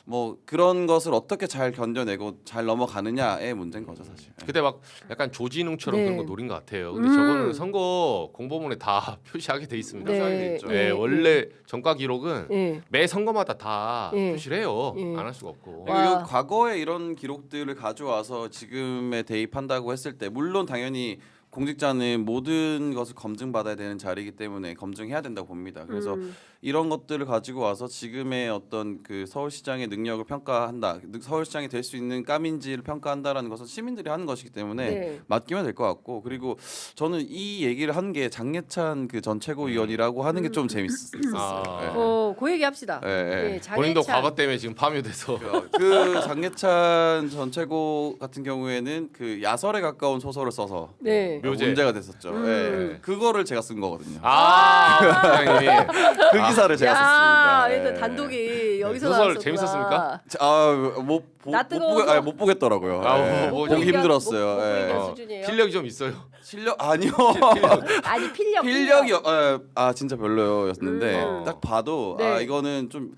뭐 그런 것을 어떻게 잘 견뎌내고 잘 넘어가느냐의 문제인 거죠 사실. 그때 막 약간 조진웅처럼 네. 그런 거 노린 것 같아요. 근데 저거는 선거 공보문에 다 표시하게 돼 있습니다. 네. 있죠. 네, 예. 원래 정가 기록은 예. 매 선거마다 다 예. 표시를 해요. 예. 안 할 수가 없고. 와. 그리고 과거에 이런 기록들을 가져와서 지금에 대입한다고 했을 때 물론 당연히 공직자는 모든 것을 검증받아야 되는 자리이기 때문에 검증해야 된다고 봅니다. 그래서 이런 것들을 가지고 와서 지금의 어떤 그 서울시장의 능력을 평가한다, 서울시장이 될 수 있는 깜인지를 평가한다라는 것은 시민들이 하는 것이기 때문에 네. 맡기면 될 것 같고 그리고 저는 이 얘기를 한 게 장예찬 그 전 최고위원이라고 하는 게 좀 재밌었어요. 아. 그 얘기 합시다. 예, 예. 예, 본인도 장애찬. 과거 때문에 지금 파묘돼서 그 장예찬 전 최고 같은 경우에는 그 야설에 가까운 소설을 써서 네. 묘제. 문제가 됐었죠. 예. 그거를 제가 쓴 거거든요. 부장님이 그 기사를 제가 썼습니다. 일단 예. 단독이 여기서 소설 나왔었구나. 재밌었습니까? 나 뜨거워서. 못 보겠더라고요. 아, 예. 뭐, 보기 힘들었어요. 못 예. 보이는 수준이에요. 실력이 좀 있어요. 실력 아니요. 아니 필력. 필력이 진짜 별로였는데 딱 봐도 네. 이거는 좀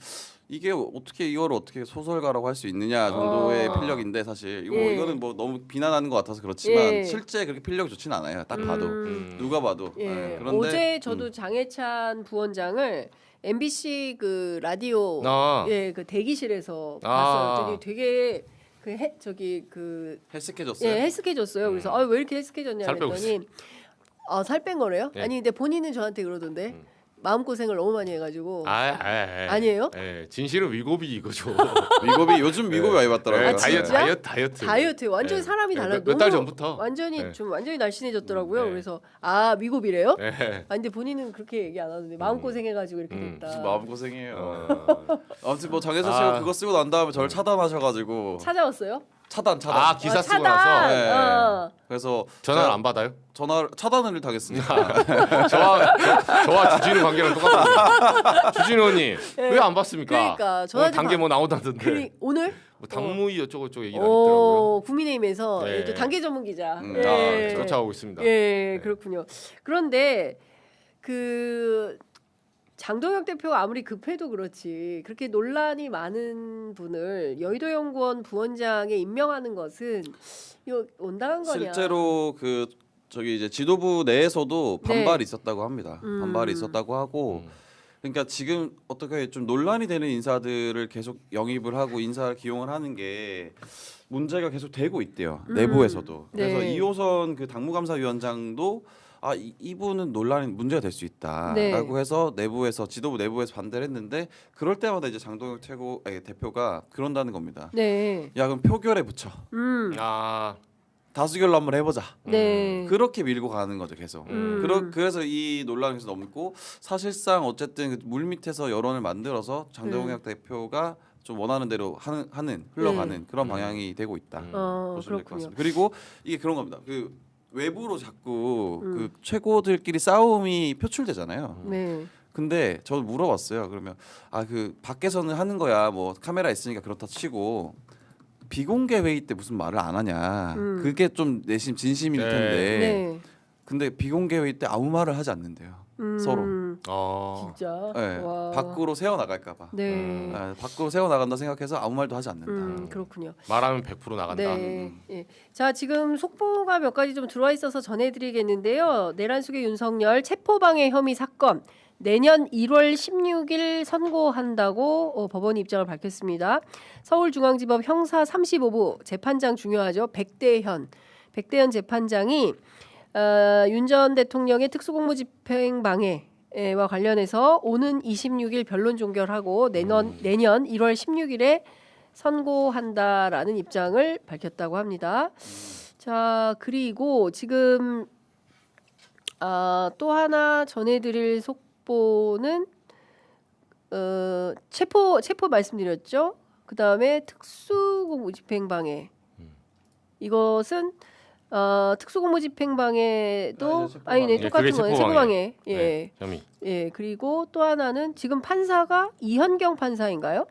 이게 어떻게 이걸 어떻게 소설가라고 할 수 있느냐 정도의 필력인데 사실 예. 이거는 뭐 너무 비난하는 것 같아서 그렇지만 예. 실제 그렇게 필력이 좋지는 않아요. 딱 봐도 누가 봐도. 예. 예. 그런데 어제 저도 장해찬 부원장을 MBC 그 라디오 아. 그 대기실에서 아. 봤어요. 되게 헬스케졌어요. 헬스케졌어요. 그래서 왜 이렇게 헬스케졌냐 살 빼고 했더니 살 뺀 거래요? 예. 아니 근데 본인은 저한테 그러던데 마음 고생을 너무 많이 해가지고 아니에요? 예, 진실은 위고비 이거죠. 미국이 요즘 미국이 많이 받더라고요. 예, 진짜? 다이어트. 완전히 예. 사람이 달라요. 몇 달 전부터. 완전히 예. 좀 완전히 날씬해졌더라고요. 예. 그래서 위고비래요? 예. 근데 본인은 그렇게 얘기 안 하는데 마음 고생해가지고 이렇게 됐다. 무슨 마음 고생이에요. 어. 아무튼 뭐 장혜선 씨가 그거 쓰고 난 다음에 저를 차단하셔가지고 찾아왔어요? 차단. 기사 쓰고 차단. 나서 네. 그래서 전화를 제가 안 받아요? 차단을 당했습니다. 저와 주진우 관계랑 똑같아요. 주진우 의원님 왜 안 받습니까? 그러니까 오늘 전화지 단계 뭐 나오다던데. 오늘? 뭐 당무위 어쩌고 저쩌고 얘기가 있더라고요. 국민의힘에서 네. 또 단계 전문 기자. 쫓아오고 있습니다. 예, 그렇군요. 그런데 그 장동혁 대표가 아무리 급해도 그렇지 그렇게 논란이 많은 분을 여의도연구원 부원장에 임명하는 것은 이거 온당한 거냐? 실제로 그 저기 이제 지도부 내에서도 네. 반발이 있었다고 합니다. 반발이 있었다고 하고 그러니까 지금 어떻게 좀 논란이 되는 인사들을 계속 영입을 하고 인사를 기용을 하는 게 문제가 계속 되고 있대요. 내부에서도. 그래서 네. 이호선 그 당무감사위원장도 이분은 논란이 문제가 될 수 있다라고 네. 해서 내부에서 지도부 내부에서 반대를 했는데 그럴 때마다 이제 장동혁 대표가 그런다는 겁니다. 네. 야 그럼 표결에 붙여. 아, 다수결로 한번 해보자. 네. 그렇게 밀고 가는 거죠 계속. 그래서 이 논란이 계속 넘고 사실상 어쨌든 그 물밑에서 여론을 만들어서 장동혁 대표가 좀 원하는 대로 하는 흘러가는 그런 방향이 되고 있다. 보시면 될 것 그렇군요. 같습니다. 그리고 이게 그런 겁니다. 그 외부로 자꾸 그 최고들끼리 싸움이 표출되잖아요. 네. 근데 저도 물어봤어요. 그러면 그 밖에서는 하는 거야. 뭐 카메라 있으니까 그렇다 치고 비공개 회의 때 무슨 말을 안 하냐. 그게 좀 내심 진심일 네. 텐데. 네. 근데 비공개 회의 때 아무 말을 하지 않는데요. 서로. 진짜. 네. 와. 밖으로 새어 나갈까 봐. 네. 밖으로 새어 나간다 생각해서 아무 말도 하지 않는다. 그렇군요. 말하면 100% 나간다. 네. 예. 자, 지금 속보가 몇 가지 좀 들어와 있어서 전해드리겠는데요. 내란숙의 윤석열 체포방해 혐의 사건 내년 1월 16일 선고한다고 법원이 입장을 밝혔습니다. 서울중앙지법 형사 35부 재판장 중요하죠. 백대현 재판장이 윤 전 대통령의 특수공무집행 방해와 관련해서 오는 26일 변론 종결하고 내년 1월 16일에 선고한다라는 입장을 밝혔다고 합니다. 자, 그리고 지금 또 하나 전해드릴 속보는 체포 말씀드렸죠. 그 다음에 특수공무집행방해. 이것은 특수공무집행방해도 이제 체포방해. 아니네 예, 똑같은 그게 거예요. 체포방해. 예. 네, 혐의. 예. 그리고 또 하나는 지금 판사가 이현경 판사인가요?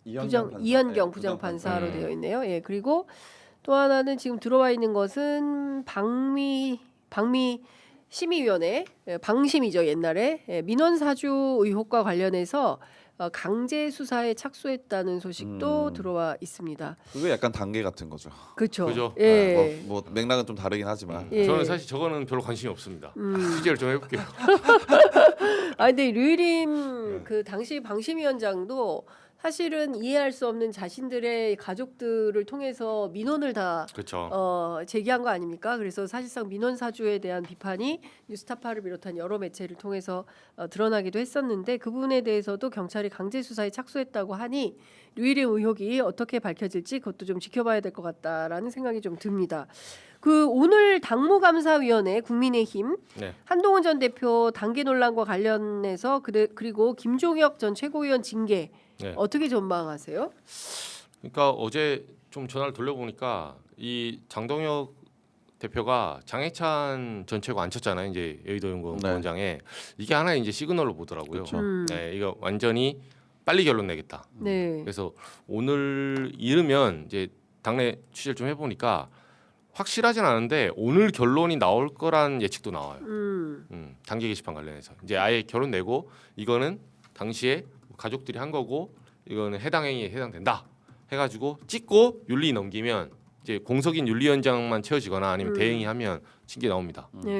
이현경 부장판사로 되어 있네요. 예. 그리고 또 하나는 지금 들어와 있는 것은 방미 심의위원회 방심이죠 옛날에 민원 사주 의혹과 관련해서 강제 수사에 착수했다는 소식도 들어와 있습니다. 그게 약간 단계 같은 거죠. 그렇죠. 그죠. 예. 뭐 맥락은 좀 다르긴 하지만 예. 저는 사실 저거는 별로 관심이 없습니다. 취재를 좀 해볼게요. 근데 류일임 그 당시 방심위원장도 사실은 이해할 수 없는 자신들의 가족들을 통해서 민원을 다 그렇죠. 제기한 거 아닙니까? 그래서 사실상 민원 사주에 대한 비판이 뉴스타파를 비롯한 여러 매체를 통해서 드러나기도 했었는데 그 부분에 대해서도 경찰이 강제 수사에 착수했다고 하니 류일임 의혹이 어떻게 밝혀질지 그것도 좀 지켜봐야 될 것 같다라는 생각이 좀 듭니다. 그 오늘 당무감사위원회 국민의힘 네. 한동훈 전 대표 단계 논란과 관련해서 그리고 김종혁 전 최고위원 징계 네. 어떻게 전망하세요? 그러니까 어제 좀 전화를 돌려보니까 이 장동혁 대표가 장해찬 전 최고 안 쳤잖아요. 이제 여의도연구원 네. 원장에 이게 하나의 이제 시그널로 보더라고요. 그렇죠. 네, 이거 완전히 빨리 결론 내겠다. 네. 그래서 오늘 이르면 이제 당내 취재를 좀 해보니까 확실하진 않은데 오늘 결론이 나올 거란 예측도 나와요. 단계 게시판 관련해서 이제 아예 결론 내고 이거는 당시에 가족들이 한 거고 이거는 해당 행위에 해당된다 해가지고 찍고 윤리 넘기면 이제 공석인 윤리위원장만 채워지거나 아니면 대행이 하면 징계 나옵니다. 네.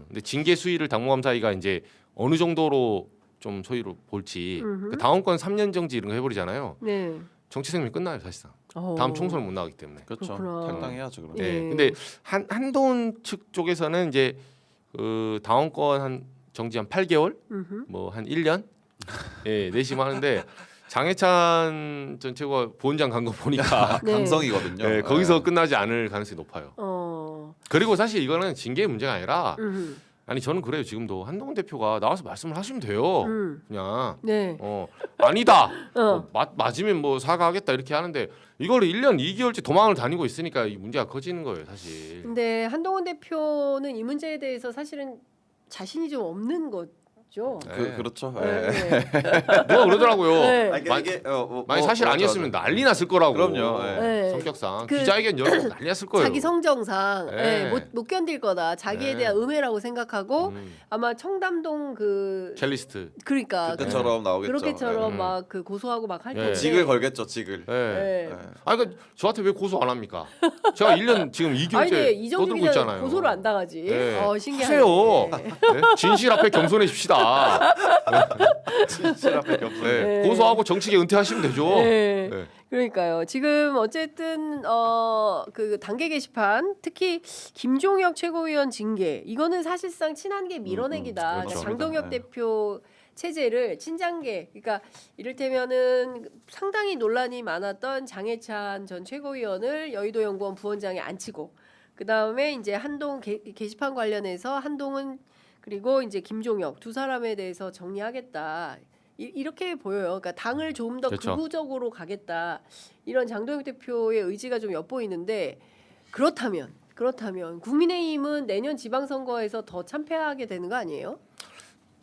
근데 징계 수위를 당무감사위가 이제 어느 정도로 좀 소위로 볼지 그 당원권 3년 정지 이런 거 해버리잖아요. 네. 정치 생명이 끝나요 사실상. 어. 다음 총선을 못 나가기 때문에. 그렇죠. 그렇구나. 탈당해야죠 그럼. 네. 예. 근데 한동훈 측 쪽에서는 이제 그 당원권 한 정지 한 8개월, 뭐 한 1년, 예 내심하는데 장해찬 전 최고가 부원장 간 거 보니까 네. 강성이거든요. 예, 거기서 끝나지 않을 가능성이 높아요. 그리고 사실 이거는 징계의 문제가 아니라 아니 저는 그래요. 지금도 한동훈 대표가 나와서 말씀을 하시면 돼요. 그냥 네. 아니다. 맞으면 뭐 사과하겠다 이렇게 하는데 이걸 1년 2개월째 도망을 다니고 있으니까 이 문제가 커지는 거예요, 사실. 근데 한동훈 대표는 이 문제에 대해서 사실은 자신이 좀 없는 것 그렇죠. 네. 예. 뭐 그러더라고요. 네. 아니, 그러니까 이게 만약 사실 맞아, 아니었으면 맞아. 난리 났을 거라고. 그럼요. 예. 네. 성격상 그 기자회견 열고 난리 났을 거예요. 자기 성정상 네. 못 견딜 거다. 자기에 네. 대한 음해라고 생각하고 아마 청담동 그 첼리스트. 그러니까 그때처럼 나오겠죠. 그렇게처럼 네. 막 그 고소하고 막 할 네. 텐데. 직을 걸겠죠, 직을. 예. 네. 예. 아 그러니까 저한테 왜 고소 안 합니까? 제가 1년 지금 아니 2개월째 근데 이정규 떠들고 기자 있잖아요. 고소를 안 당하지. 네. 신기하네. 하세요. 네? 진실 앞에 겸손해집시다. 진실 앞에 겹쳐. 네. 네. 고소하고 정치계 은퇴하시면 되죠. 네. 네. 그러니까요. 지금 어쨌든 그 단계 게시판 특히 김종혁 최고위원 징계 이거는 사실상 친한계 밀어내기다. 그렇죠. 그러니까 장동혁 네. 대표 체제를 친장계 그러니까 이를테면은 상당히 논란이 많았던 장해찬 전 최고위원을 여의도연구원 부원장에 앉히고 그 다음에 이제 한동 게시판 관련해서 한동훈 그리고 이제 김종혁 두 사람에 대해서 정리하겠다. 이렇게 보여요. 그러니까 당을 좀 더 그렇죠. 극우적으로 가겠다. 이런 장동혁 대표의 의지가 좀 엿보이는데 그렇다면 국민의힘은 내년 지방선거에서 더 참패하게 되는 거 아니에요?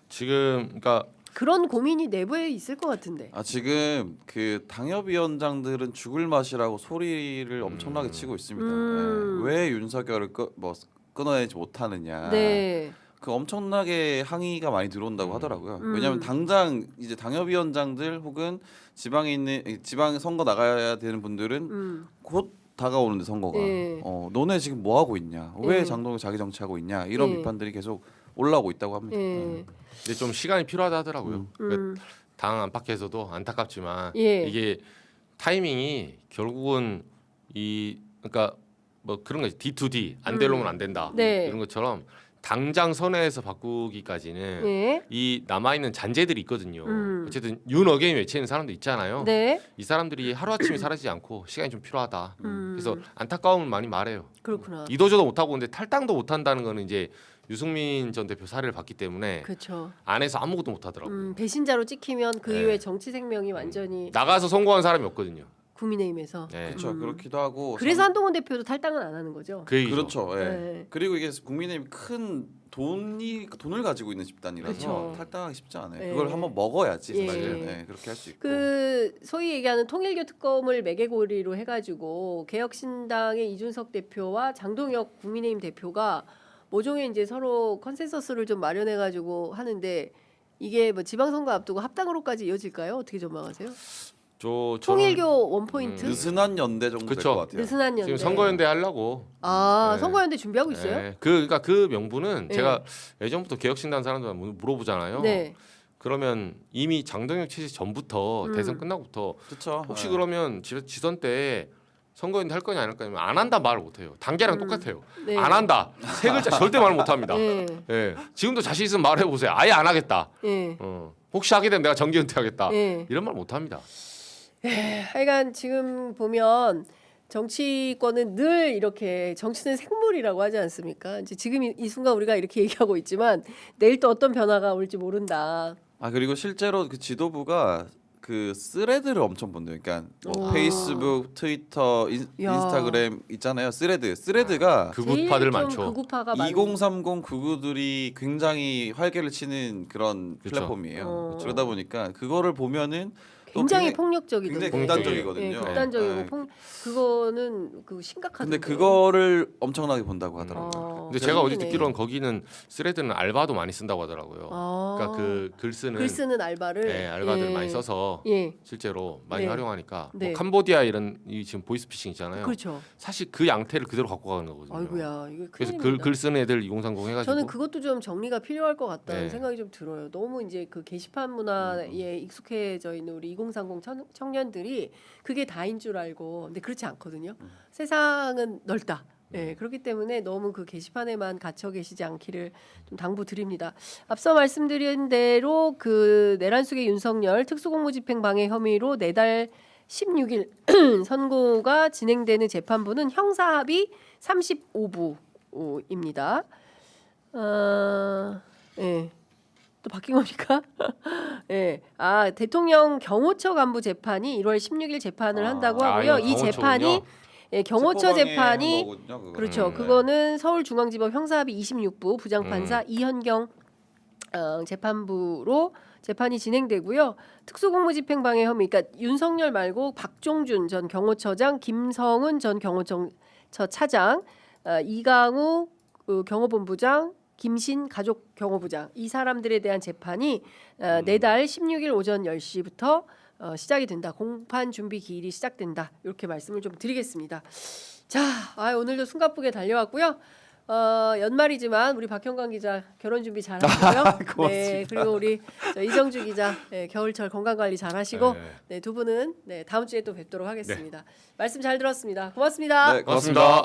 지금 그러니까 그런 고민이 내부에 있을 것 같은데. 지금 그 당협위원장들은 죽을 맛이라고 소리를 엄청나게 치고 있습니다. 예. 왜 윤석열을 끊어내지 못하느냐. 네. 그 엄청나게 항의가 많이 들어온다고 하더라고요. 음. 왜냐하면 당장 이제 당협위원장들 혹은 지방에 있는 지방 선거 나가야 되는 분들은 곧 다가오는데 선거가 네. 너네 지금 뭐 하고 있냐? 왜 네. 장동혁 자기 정치하고 있냐? 이런 네. 비판들이 계속 올라오고 있다고 합니다. 예. 근데 좀 시간이 필요하다 하더라고요. 그러니까 음. 당 안팎에서도 안타깝지만 예. 이게 타이밍이 결국은 그러니까 뭐 그런 거지 D2D 안 될 놈은 안 된다 네. 이런 것처럼 당장 선회에서 바꾸기까지는 예. 이 남아 있는 잔재들이 있거든요. 음. 어쨌든 윤어게인 외치는 사람도 있잖아요. 네. 이 사람들이 하루 아침에 사라지지 않고 시간이 좀 필요하다. 음. 그래서 안타까움을 많이 말해요. 그렇구나. 이도저도 못하고 근데 탈당도 못한다는 거는 이제 유승민 전 대표 사례를 봤기 때문에 그렇죠. 안에서 아무것도 못하더라고요. 배신자로 찍히면 그 네. 이후에 정치 생명이 완전히 나가서 선거한 사람이 없거든요. 국민의힘에서. 네. 그렇죠. 그렇기도 하고 그래서 한동훈 대표도 탈당은 안 하는 거죠. 그 얘기죠. 그렇죠. 예. 네. 그리고 이게 국민의힘 큰 돈을 가지고 있는 집단이라서 그렇죠. 탈당하기 쉽지 않아요. 네. 그걸 한번 먹어야지 예. 사실. 네, 그렇게 할 수 있고. 그 소위 얘기하는 통일교 특검을 매개고리로 해가지고 개혁신당의 이준석 대표와 장동혁 국민의힘 대표가 모종의 이제 서로 컨센서스를 좀 마련해가지고 하는데 이게 뭐 지방선거 앞두고 합당으로까지 이어질까요? 어떻게 전망하세요? 저는 통일교 원포인트 느슨한 연대 정도 될 그쵸. 것 같아요. 느슨한 연대. 지금 선거연대 하려고. 네. 네. 선거연대 준비하고 있어요? 네. 그러니까 그 명분은 네. 제가 예전부터 개혁신당 사람들한테 물어보잖아요. 네. 그러면 이미 장동혁 체제 전부터 대선 끝나고부터 그렇죠. 혹시 그러면 지선 때 선거연대 할 거냐 안 할 거냐 안 한다 말을 못 해요. 단계랑 똑같아요. 네. 안 한다. 세 글자 절대 말 못 합니다. 네. 예. 지금도 자신 있으면 말해 보세요. 아예 안 하겠다. 네. 혹시 하게 되면 내가 정기 은퇴하겠다. 네. 이런 말 못 합니다. 하여간 지금 보면 정치권은 늘 이렇게 정치는 생물이라고 하지 않습니까? 이제 지금 이 순간 우리가 이렇게 얘기하고 있지만 내일 또 어떤 변화가 올지 모른다. 그리고 실제로 그 지도부가 그 스레드를 엄청 본대요. 그러니까 뭐 오. 페이스북, 트위터, 야. 인스타그램 있잖아요. 스레드가 극우파들 제일 좀 많죠. 극우파가 많은 2030 구구들이 굉장히 활개를 치는 그런 그쵸. 플랫폼이에요. 그러다 보니까 그거를 보면은 또 굉장히 폭력적이던데. 굉장히 극단적이거든요. 예, 극단적이고 네. 그거는 그 심각한. 근데 그거를 엄청나게 본다고 하더라고요. 근데 제가 어디 듣기로는 거기는 스레드는 알바도 많이 쓴다고 하더라고요. 그러니까 그 글 쓰는 알바를 네, 알바들 예. 많이 써서 예. 실제로 많이 네. 활용하니까 네. 뭐 캄보디아 이런 이 지금 보이스피싱 있잖아요. 그렇죠. 사실 그 양태를 그대로 갖고 가는 거거든요. 아이고야 이거 그래서 큰일입니다. 글 쓰는 애들 2030 해가지고 저는 그것도 좀 정리가 필요할 것 같다는 네. 생각이 좀 들어요. 너무 이제 그 게시판 문화에 익숙해져 있는 우리 2030 청년들이 그게 다인 줄 알고 근데 그렇지 않거든요. 세상은 넓다. 네, 그렇기 때문에 너무 그 게시판에만 갇혀 계시지 않기를 좀 당부드립니다. 앞서 말씀드린 대로 그 내란숙의 윤석열 특수공무집행 방해 혐의로 내달 16일 선고가 진행되는 재판부는 형사합의 35부입니다. 예. 또 바뀐 겁니까? 예. 대통령 경호처 간부 재판이 1월 16일 재판을 한다고 하고요. 이거 이 재판이 경호처군요. 경호처 재판이 그렇죠. 네. 그거는 서울중앙지법 형사합의 26부 부장판사 이현경 재판부로 재판이 진행되고요. 특수공무집행방해 혐의, 그러니까 윤석열 말고 박종준 전 경호처장, 김성은 전 경호처 차장, 이강우 경호본부장, 김신 가족경호부장 이 사람들에 대한 재판이 내달 16일 오전 10시부터 시작이 된다. 공판 준비 기일이 시작된다. 이렇게 말씀을 좀 드리겠습니다. 자, 오늘도 숨가쁘게 달려왔고요. 연말이지만 우리 박형광 기자 결혼 준비 잘하시고요. 네, 그리고 우리 이정주 기자 겨울철 건강 관리 잘하시고 네, 두 분은 다음 주에 또 뵙도록 하겠습니다. 말씀 잘 들었습니다. 고맙습니다. 네, 고맙습니다.